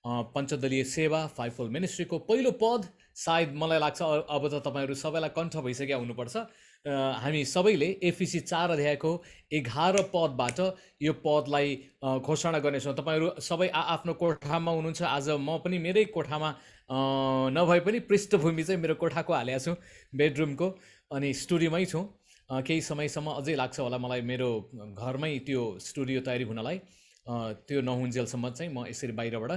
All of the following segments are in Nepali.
पञ्चदलीय सेवा फाइभफोल्ड मिनिस्ट्रीको पहिलो पद सायद मलाई लाग्छ अब त तपाईँहरू सबैलाई कण्ठ भइसक्यो हुनुपर्छ। हामी सबैले एफिसी 4 अध्यायको 11 पदबाट यो पदलाई घोषणा गर्नेछौँ। तपाईँहरू सबै आफ्नो कोठामा हुनुहुन्छ। आज म पनि मेरै कोठामा नभए पनि पृष्ठभूमि चाहिँ मेरो कोठाको हालेको छु, बेडरुमको, अनि स्टुडियोमै छौँ। केही समयसम्म अझै लाग्छ होला मलाई मेरो घरमै त्यो स्टुडियो तयारी हुनलाई। त्यो नहुन्जेलसम्म चाहिँ म यसरी बाहिरबाट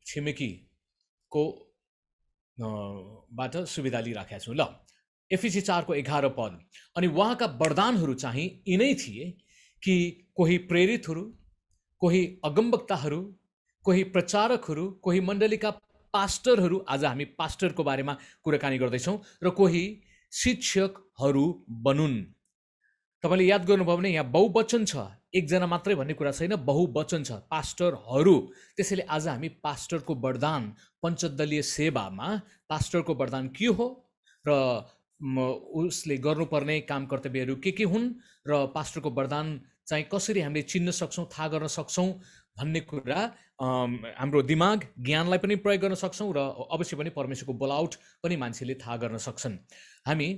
छिमेकीको बाट सुविधा लिइराखेको छु। ल, एफिसी 4 को 11 पद। अनि उहाँका वरदानहरू चाहिँ यिनै थिए कि कोही प्रेरितहरू, कोही अगमवक्ताहरू, कोही प्रचारकहरू, कोही मण्डलीका पास्टरहरू, आज हामी पास्टरको बारेमा कुराकानी गर्दैछौँ, र कोही शिक्षकहरू बनुन्। तपाईँले याद गर्नुभयो भने यहाँ बहुवचन छ, एकजना मात्रै भन्ने कुरा छैन, बहुवचन छ, पास्टरहरू। त्यसैले आज हामी पास्टरको वरदान, पञ्चदलीय सेवामा पास्टरको वरदान के हो र उसले गर्नुपर्ने काम कर्तव्यहरू के हुन् र पास्टरको वरदान चाहिँ कसरी हामीले चिन्न सक्छौँ, थाहा गर्न सक्छौँ भन्ने कुरा हाम्रो दिमाग ज्ञानलाई पनि प्रयोग गर्न सक्छौँ र अवश्य पनि परमेश्वरको बोलाउट पनि मान्छेले थाहा गर्न सक्छन्। हामी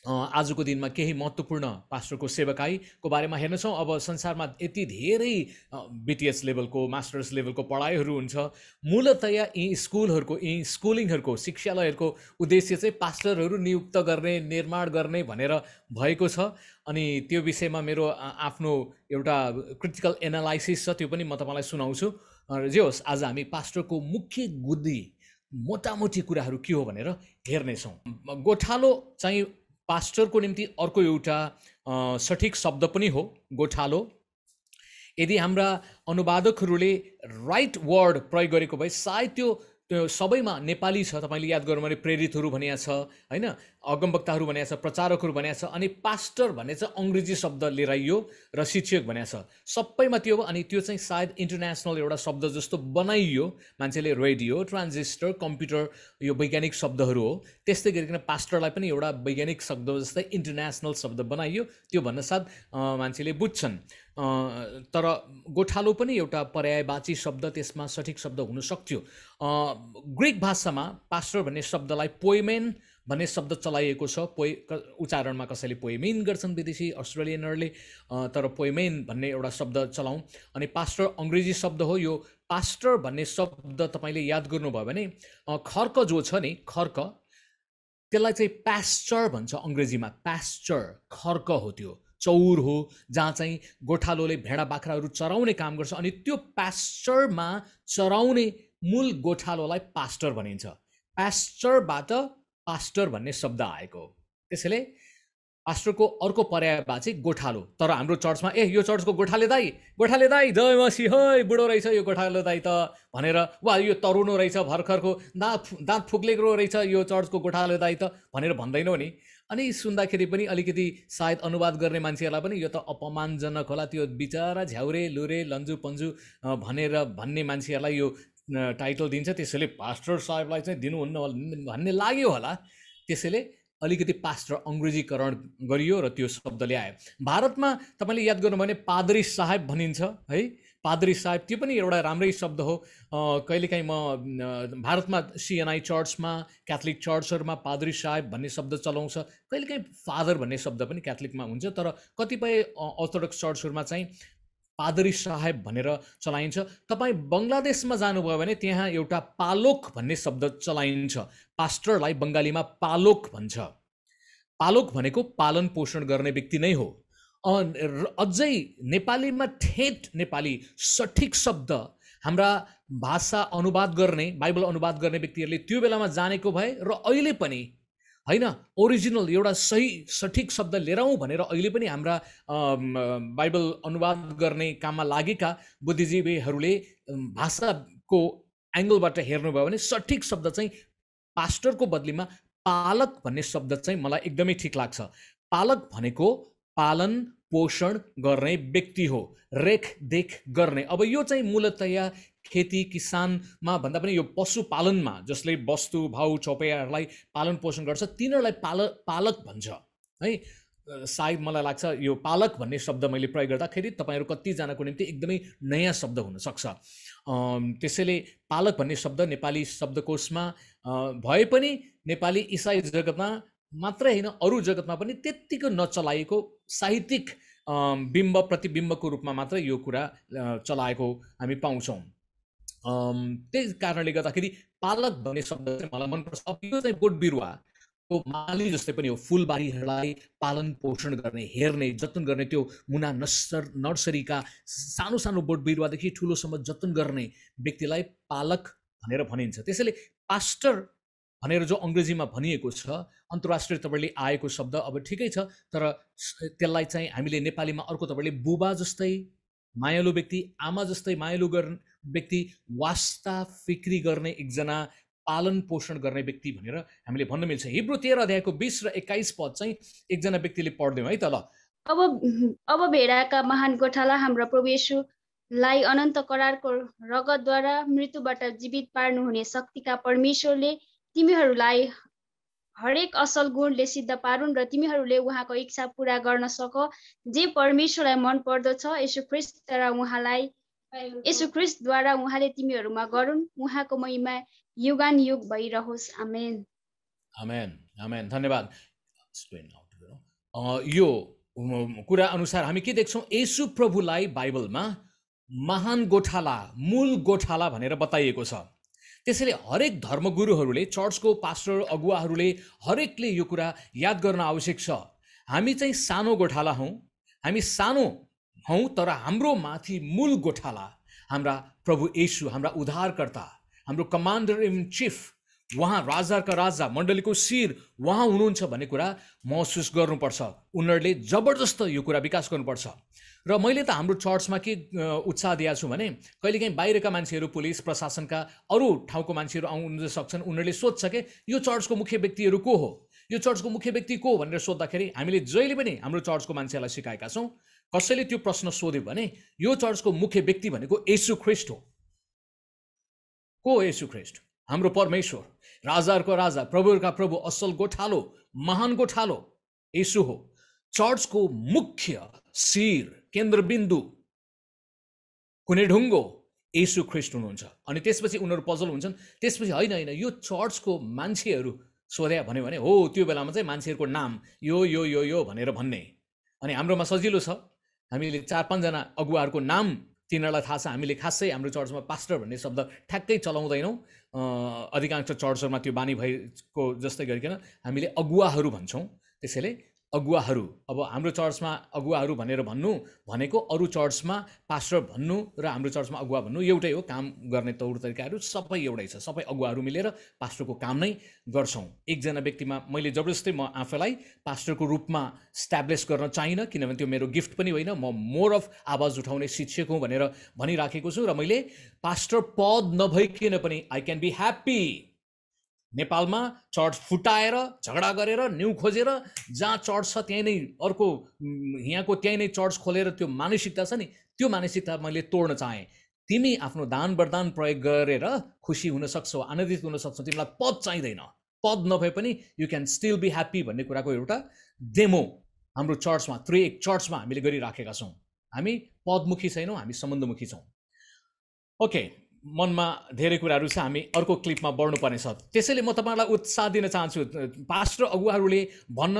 आजको दिनमा केही महत्त्वपूर्ण पास्टरको सेवकाईको बारेमा हेर्नेछौँ। अब संसारमा यति धेरै बिटिएस लेभलको, मास्टर्स लेभलको पढाइहरू हुन्छ। मूलतया यी स्कुलहरूको, यी स्कुलिङहरूको, शिक्षालयहरूको उद्देश्य चाहिँ पास्टरहरू नियुक्त गर्ने, निर्माण गर्ने भनेर भएको छ। अनि त्यो विषयमा मेरो आफ्नो एउटा क्रिटिकल एनालाइसिस छ, त्यो पनि म तपाईँलाई सुनाउँछु। जे होस्, आज हामी पास्टरको मुख्य गुद्दी, मोटामोटी कुराहरू के हो भनेर हेर्नेछौँ। गोठालो चाहिँ पास्टरको निम्ति अर्को एउटा सठिक शब्द पनि हो, गोठालो। यदि हाम्रा अनुवादकहरूले राइट वर्ड प्रयोग गरेको भए सायद त्यो सबैमा नेपाली छ। तपाईँले याद गर्नु भने प्रेरितहरू भनिएको छ, होइन, अगमवक्ताहरू भनिएको छ, प्रचारकहरू भनिएको छ, अनि पास्टर भन्ने चाहिँ अङ्ग्रेजी शब्द लिएर आइयो, र शिक्षक भनिएको छ, सबैमा त्यो हो। अनि त्यो चाहिँ सायद इन्टरनेसनल एउटा शब्द जस्तो बनाइयो, मान्छेले रेडियो, ट्रान्जिस्टर, कम्प्युटर, यो वैज्ञानिक शब्दहरू हो। त्यस्तै गरिकन पास्टरलाई पनि एउटा वैज्ञानिक शब्द जस्तै इन्टरनेसनल शब्द बनाइयो, त्यो भन्न साथ मान्छेले बुझ्छन्। तर गोठालो पनि एउटा पर्यायवाची शब्द, त्यसमा सठिक शब्द हुन सक्थ्यो। ग्रिक भाषामा पास्टर भन्ने शब्दलाई पोइमेन भन्ने शब्द चलाइएको छ। उच्चारणमा कसैले पोइमेन गर्छन्, विदेशी अस्ट्रेलियनहरूले, तर पोइमेन भन्ने एउटा शब्द चलाउँ। अनि पास्टर अङ्ग्रेजी शब्द हो। यो पास्टर भन्ने शब्द तपाईँले याद गर्नुभयो भने खर्क जो छ नि, खर्क, त्यसलाई चाहिँ पास्चर भन्छ अङ्ग्रेजीमा। पास्चर खर्क हो, त्यो चौर हो जहाँ चाहिँ गोठालोले भेडा बाख्राहरू चराउने काम गर्छ। अनि त्यो पास्चरमा चराउने मूल गोठालोलाई पास्टर भनिन्छ। पास्चरबाट पास्टर भन्ने शब्द आएको। त्यसैले पास्टरको अर्को पर्यायवाची गोठालो। तर हाम्रो चर्चमा यो चर्चको गोठाले दाई जय मसी, है बुढो रहेछ यो गोठालो दाई त भनेर, वा यो तरुनो रहेछ, भर्खरको दाँत फुक्लेको रहेछ यो चर्चको गोठालो दाई त भनेर भन्दैनौ नि। अनि सुन्दाखेरि पनि अलिकति सायद अनुवाद गर्ने मान्छेहरूलाई पनि यो त अपमानजनक होला, त्यो बिचारा झ्याउरे लुरे लन्जु पन्जु भन्ने मान्छेहरूलाई यो टाइटल दिन्छ, त्यसैले पास्टर साहेबलाई चाहिँ दिनुहुन्न भन्ने लाग्यो होला। त्यसैले अलिकति पास्टर अङ्ग्रेजीकरण गरियो र त्यो शब्द ल्यायो। भारतमा तपाईँले याद गर्नुभयो भने पादरी साहेब भनिन्छ, है, पादरी साहेब, त्यो पनि एउटा राम्रै शब्द हो। कहिलेकाहीँ म भारतमा सिएनआई चर्चमा, क्याथोलिक चर्चहरूमा पादरी साहेब भन्ने शब्द चलाउँछ। कहिलेकाहीँ फादर भन्ने शब्द पनि क्याथोलिकमा हुन्छ, तर कतिपय अर्थोडक्स चर्चहरूमा चाहिँ पादरी साहेब भनेर चलाइन्छ। तपाईँ बङ्गलादेशमा जानुभयो भने त्यहाँ एउटा पालोक भन्ने शब्द चलाइन्छ। पास्टरलाई बङ्गालीमा पालोक भन्छ। पालोक भनेको पालन पोषण गर्ने व्यक्ति नै हो। अझै नेपालीमा ठेट नेपाली सठिक शब्द हाम्रा भाषा अनुवाद गर्ने, बाइबल अनुवाद गर्ने व्यक्तिहरूले त्यो बेलामा जानेको भए र अहिले पनि, होइन, ओरिजिनल एउटा सही सठिक शब्द लिएर आउँ भनेर अहिले पनि हाम्रा बाइबल अनुवाद गर्ने काममा लागेका बुद्धिजीवीहरूले भाषाको एङ्गलबाट हेर्नुभयो भने सठिक शब्द चाहिँ पास्टरको बदलीमा पालक भन्ने शब्द चाहिँ मलाई एकदमै ठिक लाग्छ। पालक भनेको पालन पोषण गर्ने व्यक्ति हो, रेखदेख गर्ने। अब यो चाहिँ मूलतया खेती किसानमा भन्दा पनि यो पशुपालनमा, जसले वस्तु भाउ चौपैयाहरूलाई पालन पोषण गर्छ, तिनीहरूलाई पालक भन्छ, है। सायद मलाई लाग्छ यो पालक भन्ने शब्द मैले प्रयोग गर्दाखेरि तपाईँहरू कतिजनाको निम्ति एकदमै नयाँ शब्द हुनसक्छ। त्यसैले पालक भन्ने शब्द नेपाली शब्दकोशमा भए पनि नेपाली इसाई जगतमा मात्रै होइन अरू जगतमा पनि त्यत्तिको नचलाएको साहित्यिक बिम्ब प्रतिबिम्बको रूपमा मात्रै यो कुरा चलाएको हामी पाउँछौँ। त्यही कारणले गर्दाखेरि पालक भन्ने शब्द चाहिँ मलाई मनपर्छ। अब यो चाहिँ बोट बिरुवा माली जस्तै पनि हो, फुलबारीहरूलाई पालन पोषण गर्ने, हेर्ने, जतन गर्ने, त्यो मुना नर्सरीका सानो सानो बोट बिरुवादेखि ठुलोसम्म जतन गर्ने व्यक्तिलाई पालक भनेर भनिन्छ। त्यसैले पास्टर भनेर जो अङ्ग्रेजीमा भनिएको छ, अन्तर्राष्ट्रिय तपाईँले आएको शब्द, अब ठिकै छ, तर त्यसलाई चाहिँ हामीले नेपालीमा अर्को तपाईँले बुबा जस्तै मायालु व्यक्ति, आमा जस्तै मायालु गर्ने व्यक्ति, वास्ता फिक्री गर्ने एकजना पालन पोषण गर्ने व्यक्ति भनेर हामीले भन्न मिल्छ। हिब्रू 13 अध्यायको 20 र 21 पद चाहिँ एकजना व्यक्तिले पढ्दियौँ है त ल। अब भेडाका महान गोठाला हाम्रा प्रभु येशूलाई अनन्त करारको रगतद्वारा मृत्युबाट जीवित पार्नुहुने शक्तिका परमेश्वरले तिमीहरूलाई हरेक असल गुणले सिद्ध पारुन् र तिमीहरूले उहाँको इच्छा पूरा गर्न सक, जे परमेश्वरलाई मन पर्दछ येशू ख्रीष्टद्वारा उहाँले तिमीहरूमा गरून्। उहाँको महिमा युगान युग भइरहोस्। आमेन। आमेन आमेन। धन्यवाद। यो कुरा अनुसार हामी के देख्छौँ? येशू प्रभुलाई बाइबलमा महान गोठाला, मूल गोठाला भनेर बताइएको छ। त्यसैले हरेक धर्मगुरुहरूले, चर्चको पास्टर अगुवाहरूले हरेकले यो कुरा याद गर्न आवश्यक छ। हामी चाहिँ सानो गोठाला हौँ, हामी सानो हौँ, तर हाम्रो माथि मूल गोठाला हाम्रा प्रभु येशू, हाम्रा उद्धारकर्ता, हाम्रो कमान्डर इन चिफ, उहाँ राजाका राजा, मण्डलीको शिर उहाँ हुनुहुन्छ भन्ने कुरा महसुस गर्नुपर्छ। उनीहरूले जबरजस्त यो कुरा विकास गर्नुपर्छ। र मैले त हाम्रो चर्चमा के उत्साह दिएको छु भने, कहिलेकाहीँ बाहिरका मान्छेहरू, पुलिस प्रशासनका अरू ठाउँको मान्छेहरू आउन सक्छन्, उनीहरूले सोध्छ कि यो चर्चको मुख्य व्यक्तिहरू को हो, यो चर्चको मुख्य व्यक्ति को भनेर सोद्धाखेरि हामीले जहिले पनि हाम्रो चर्चको मान्छेहरूलाई सिकाएका छौँ, कसैले त्यो प्रश्न सोध्यो भने यो चर्चको मुख्य व्यक्ति भनेको येशू ख्रीष्ट हो। को येशू ख्रीष्ट? हाम्रो परमेश्वर, राजाहरूको राजा, प्रभुहरूका प्रभु, असल गोठालो, महान गोठालो येशू हो। चर्चको मुख्य शिर, केन्द्रबिन्दु, कुनै ढुङ्गो येशू ख्रीष्ट हुनुहुन्छ। अनि त्यसपछि उनीहरू पजल हुन्छन्। त्यसपछि होइन होइन यो चर्चको मान्छेहरू सोध्या भन्यो भने हो, त्यो बेलामा चाहिँ मान्छेहरूको नाम यो यो यो यो भनेर भन्ने। अनि हाम्रोमा सजिलो छ, हामीले 4-5 जना अगुवाहरूको नाम तिनीहरूलाई थाहा छ। हामीले खासै हाम्रो चर्चमा पास्टर भन्ने शब्द ठ्याक्कै चलाउँदैनौँ। अधिकांश चर्चहरूमा त्यो बानी भएको जस्तै गरिकन हामीले अगुवाहरू भन्छौँ। त्यसैले अगुवाहरू, अब हाम्रो चर्चमा अगुवाहरू भनेर भन्नु भनेको अरू चर्चमा पास्टर भन्नु र हाम्रो चर्चमा अगुवा भन्नु एउटै हो। काम गर्ने तौर तरिकाहरू सबै एउटै छ। सबै अगुवाहरू मिलेर पास्टरको काम नै गर्छौँ। एकजना व्यक्तिमा मैले जबरजस्ती म आफैलाई पास्टरको रूपमा स्ट्याब्लिस गर्न चाहिनँ, किनभने त्यो मेरो गिफ्ट पनि होइन। म मोर अफ आवाज उठाउने शिक्षक हुँ भनेर भनिराखेको छु। र मैले पास्टर पद नभइकन पनि आई क्यान बी ह्याप्पी। नेपालमा चर्च फुटाएर, झगडा गरेर, न्यु खोजेर, जहाँ चर्च छ त्यहीँ नै अर्को यहाँको त्यहीँ नै चर्च खोलेर त्यो मानसिकता छ नि, त्यो मानसिकता मैले तोड्न चाहेँ। तिमी आफ्नो दान वरदान प्रयोग गरेर खुसी हुन सक्छौ, आनन्दित हुन सक्छौ। तिमीलाई पद चाहिँदैन, पद नभए पनि you can still be happy भन्ने कुराको एउटा डेमो हाम्रो चर्चमा, त्रिएक चर्चमा हामीले गरिराखेका छौँ। हामी पदमुखी छैनौँ, हामी सम्बन्धमुखी छौँ। ओके, मनमा धेरै कुराहरू छ, हामी अर्को क्लिपमा बढ्नुपर्ने छ। त्यसैले म तपाईँलाई उत्साह दिन चाहन्छु, पास्टर अगुवाहरूले भन्न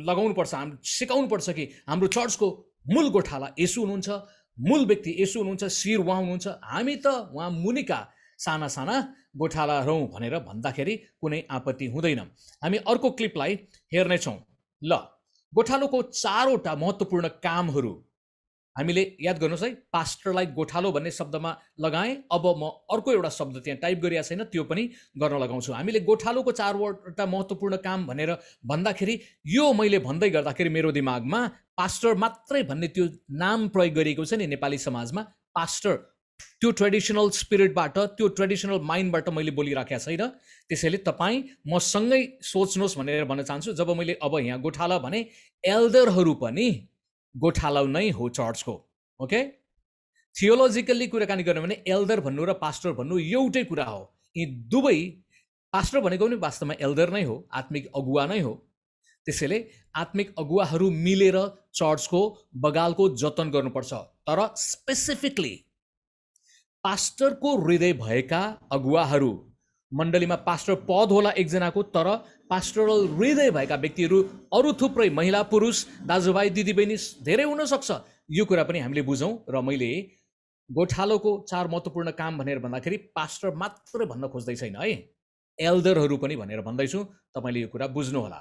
लगाउनुपर्छ, सिकाउनुपर्छ कि हाम्रो चर्चको मूल गोठाला येशू हुनुहुन्छ, मूल व्यक्ति येशू हुनुहुन्छ, शिर उहाँ हुनुहुन्छ। हामी त उहाँ मुनिका साना साना गोठालाहरू भनेर भन्दाखेरि कुनै आपत्ति हुँदैन। हामी अर्को क्लिपलाई हेर्नेछौँ। ल, गोठालोको 4वटा महत्त्वपूर्ण कामहरू हामीले याद गर्नुहोस् है। पास्टरलाई गोठालो भन्ने शब्दमा लगाएँ, अब म अर्को एउटा शब्द त्यहाँ टाइप गरिएको छैन, त्यो पनि गर्न लगाउँछु। हामीले गोठालोको 4वटा महत्त्वपूर्ण काम भनेर भन्दाखेरि यो मैले भन्दै गर्दाखेरि मेरो दिमागमा पास्टर मात्रै भन्ने त्यो नाम प्रयोग गरिएको छ नि नेपाली समाजमा। पास्टर त्यो ट्रेडिसनल स्पिरिटबाट, त्यो ट्रेडिसनल माइन्डबाट मैले बोलिराखेको छैन। त्यसैले तपाईँ मसँगै सोच्नुहोस् भनेर भन्न चाहन्छु। जब मैले अब यहाँ गोठाला भने, एल्डरहरू पनि गोठाला नै हो चर्चको। ओके, थियोलोजिकल्ली कुराकानी गर्ने भने एल्डर भन्नु र पास्टर भन्नु एउटै कुरा हो। यी दुवै, पास्टर भनेको पनि वास्तवमा एल्डर नै हो, आत्मिक अगुवा नै हो। त्यसैले आत्मिक अगुवाहरू मिलेर चर्चको बगालको जतन गर्नुपर्छ। तर स्पेसिफिकली पास्टरको हृदय भएका अगुवाहरू, मण्डलीमा पास्टर पद होला एकजनाको, तर पास्टरल हृदय भएका व्यक्तिहरू अरू थुप्रै महिला पुरुष दाजुभाइ दिदीबहिनी धेरै हुनसक्छ। यो कुरा पनि हामीले बुझौँ। र मैले गोठालोको 4 महत्त्वपूर्ण काम भनेर भन्दाखेरि पास्टर मात्रै भन्न खोज्दै छैन है, एल्डरहरू पनि भनेर भन्दैछु। तपाईँले यो कुरा बुझ्नुहोला।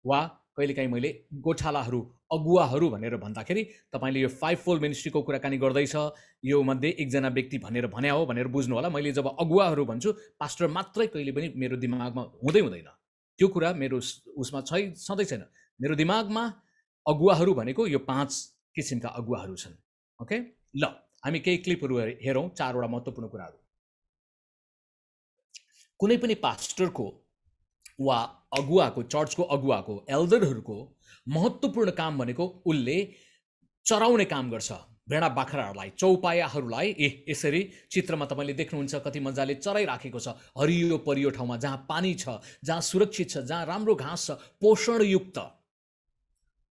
वा कहिलेकाहीँ मैले गोठालाहरू अगुवाहरू भनेर भन्दाखेरि तपाईँले यो 5 फोल्ड मिनिस्ट्रीको कुराकानी गर्दैछ, यो मध्ये एकजना व्यक्ति भनेर भने हो भनेर बुझ्नु होला। मैले जब अगुवाहरू भन्छु पास्टर मात्रै कहिले पनि मेरो दिमागमा हुँदैन, त्यो कुरा मेरो उसमा सधैँ छैन। मेरो दिमागमा अगुवाहरू भनेको यो 5 किसिमका अगुवाहरू छन्। ओके, ल हामी केही क्लिपहरू हेरौँ, 4वटा महत्त्वपूर्ण कुराहरू। कुनै पनि पास्टरको वा अगुवाको, चर्चको अगुवाको, एल्डरहरूको महत्त्वपूर्ण काम भनेको उसले चराउने काम गर्छ भेडा बाख्राहरूलाई, चौपायाहरूलाई। यसरी चित्रमा तपाईँले देख्नुहुन्छ कति मजाले चराइराखेको छ, हरियो परियो ठाउँमा, जहाँ पानी छ, जहाँ सुरक्षित छ, जहाँ राम्रो घाँस छ,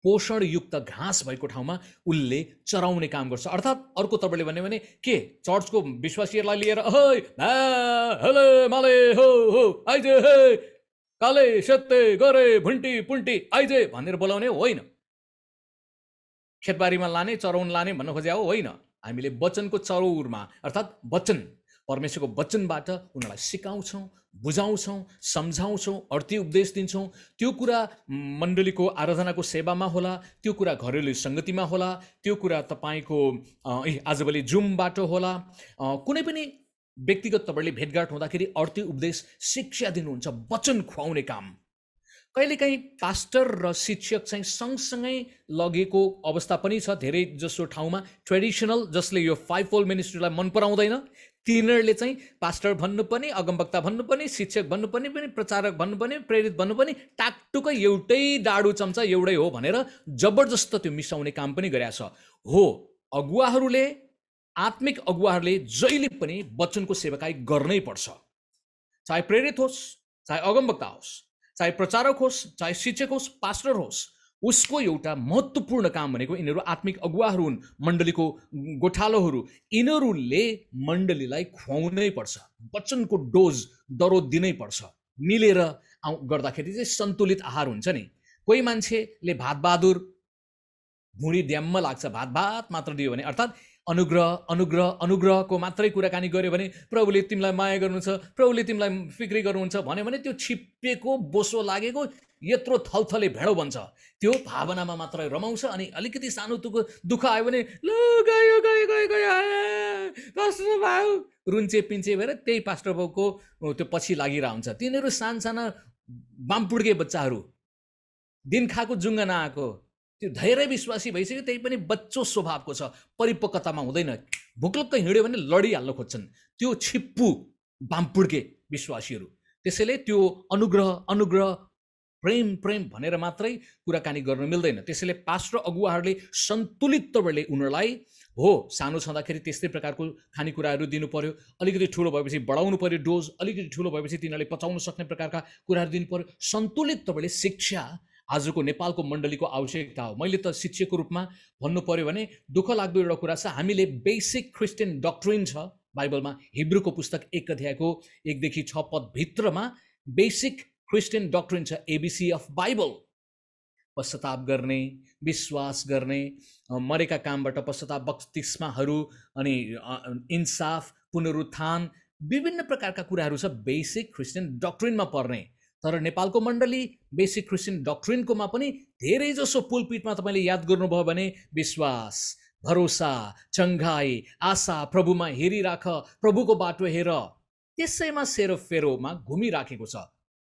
पोषणयुक्त घाँस भएको ठाउँमा उसले चराउने काम गर्छ। अर्थात् अर्को तपाईँले भन्यो भने के, चर्चको विश्वासीहरूलाई लिएर हेले माले हो हो आइजे, हे काले सेते गरे भुन्टी पुन्टी आइजे भनेर बोलाउने होइन, खेतबारीमा लाने चराउन लाने भन्न खोजे हो होइन। हामीले वचनको चरौरमा अर्थात् वचन, परमेश्वरको वचनबाट उनीहरूलाई सिकाउँछौँ, बुझाउँछौँ, सम्झाउँछौँ, अर्थी उपदेश दिन्छौँ। त्यो कुरा मण्डलीको आराधनाको सेवामा होला, त्यो कुरा घरेलु सङ्गतिमा होला, त्यो कुरा तपाईँको आजभोलि जुमबाट होला, कुनै पनि व्यक्तिगत तपाईँले भेटघाट हुँदाखेरि अर्थी उपदेश शिक्षा दिनुहुन्छ, वचन खुवाउने काम। कहिलेकाहीँ पास्टर र शिक्षक चाहिँ सँगसँगै लगेको अवस्था पनि छ धेरै जसो ठाउँमा। ट्रेडिसनल जसले यो 5 फोल्ड मिनिस्ट्रीलाई मन पराउँदैन तिनीहरूले चाहिँ पास्टर भन्नुपर्ने, अगमवक्ता भन्नुपर्ने, शिक्षक भन्नुपर्ने, प्रचारक भन्नुपर्ने, प्रेरित भन्नुपर्ने, टाकटुकै एउटै डाडु चम्चा एउटै हो भनेर जबरजस्त त्यो मिसाउने काम पनि गरेको छ। हो, अगुवाहरूले, आत्मिक अगुवाहरूले जहिले पनि वचनको सेवाकाई गर्नै पर्छ, चाहे प्रेरित होस्, चाहे अगमवक्ता होस्, चाहे प्रचारक होस्, चाहे शिक्षक होस्, पास्टर होस्। उसको एउटा महत्त्वपूर्ण काम भनेको यिनीहरू आत्मिक अगुवाहरू हुन्, मण्डलीको गोठालोहरू। यिनीहरूले मण्डलीलाई खुवाउनै पर्छ, वचनको डोज दरो दिनै पर्छ। मिलेर गर्दाखेरि चाहिँ सन्तुलित आहार हुन्छ नि। कोही मान्छेले भात बहादुर भुँडी ड्याम्म लाग्छ, भात मात्र दियो भने, अर्थात् अनुग्रहको मात्रै कुराकानी गर्यो भने, प्रभुले तिमीलाई माया गर्नुहुन्छ, प्रभुले तिमीलाई फिक्री गर्नुहुन्छ भन्यो भने त्यो छिप्पिएको बोसो लागेको यत्रो थलथले भेडो बन्छ। त्यो भावनामा मात्रै रमाउँछ। अनि अलिकति सानो दुःख आयो भने ल गयो गयो गयो गयो कस्तो भयो रुन्चे पिन्चे भएर त्यही पास्टर बाउको त्यो पछि लागिरहेको हुन्छ। तिनीहरू सानसाना बामपुड्के बच्चाहरू, दिन खाएको जुङ्गा नआएको, त्यो धेरै विश्वासी भइसक्यो, त्यही पनि बच्चो स्वभावको छ, परिपक्वतामा हुँदैन। भुक्लक्क हिँड्यो भने लडिहाल्न खोज्छन्, त्यो छिप्पु बामपुड्के विश्वासीहरू। त्यसैले त्यो अनुग्रह प्रेम भनेर मात्रै कुराकानी गर्न मिल्दैन। त्यसैले पास्टर अगुवाहरूले सन्तुलित तवरले उनीहरूलाई, हो सानो छँदाखेरि त्यस्तै प्रकारको खानेकुराहरू दिनु पर्यो, अलिकति ठुलो भएपछि बढाउनु पर्यो डोज, अलिकति ठुलो भएपछि तिनीहरूले पचाउन सक्ने प्रकारका कुराहरू दिनु पर्यो। सन्तुलित तवरले शिक्षा आजको नेपालको मण्डलीको आवश्यकता हो। मैले त शिक्षकको रूपमा भन्नु पर्यो भने दुःख लाग्दो एउटा कुरा छ, हामीले बेसिक क्रिस्चियन डक्ट्रिन छ बाइबलमा, हिब्रूको पुस्तक 1 अध्यायको 1 देखि 6 पद भित्रमा बेसिक क्रिस्चियन डक्ट्रिन छ, एबिसी अफ बाइबल। पश्चाताप गर्ने, विश्वास गर्ने, मरेका कामबाट पश्चाताप, बप्तिस्माहरू, अनि इन्साफ, पुनरुत्थान, विभिन्न प्रकारका कुराहरू छ बेसिक क्रिस्चियन डक्ट्रिनमा पर्ने। तर नेपालको मण्डली बेसिक क्रिस्चियन डक्ट्रिनकोमा पनि धेरै जसो पुलपिटमा तपाईँले याद गर्नुभयो भने विश्वास, भरोसा, चङ्घाई, आशा, प्रभुमा हेरिराख, प्रभुको बाटो हेर, त्यसैमा सेरोफेरोमा घुमिराखेको छ,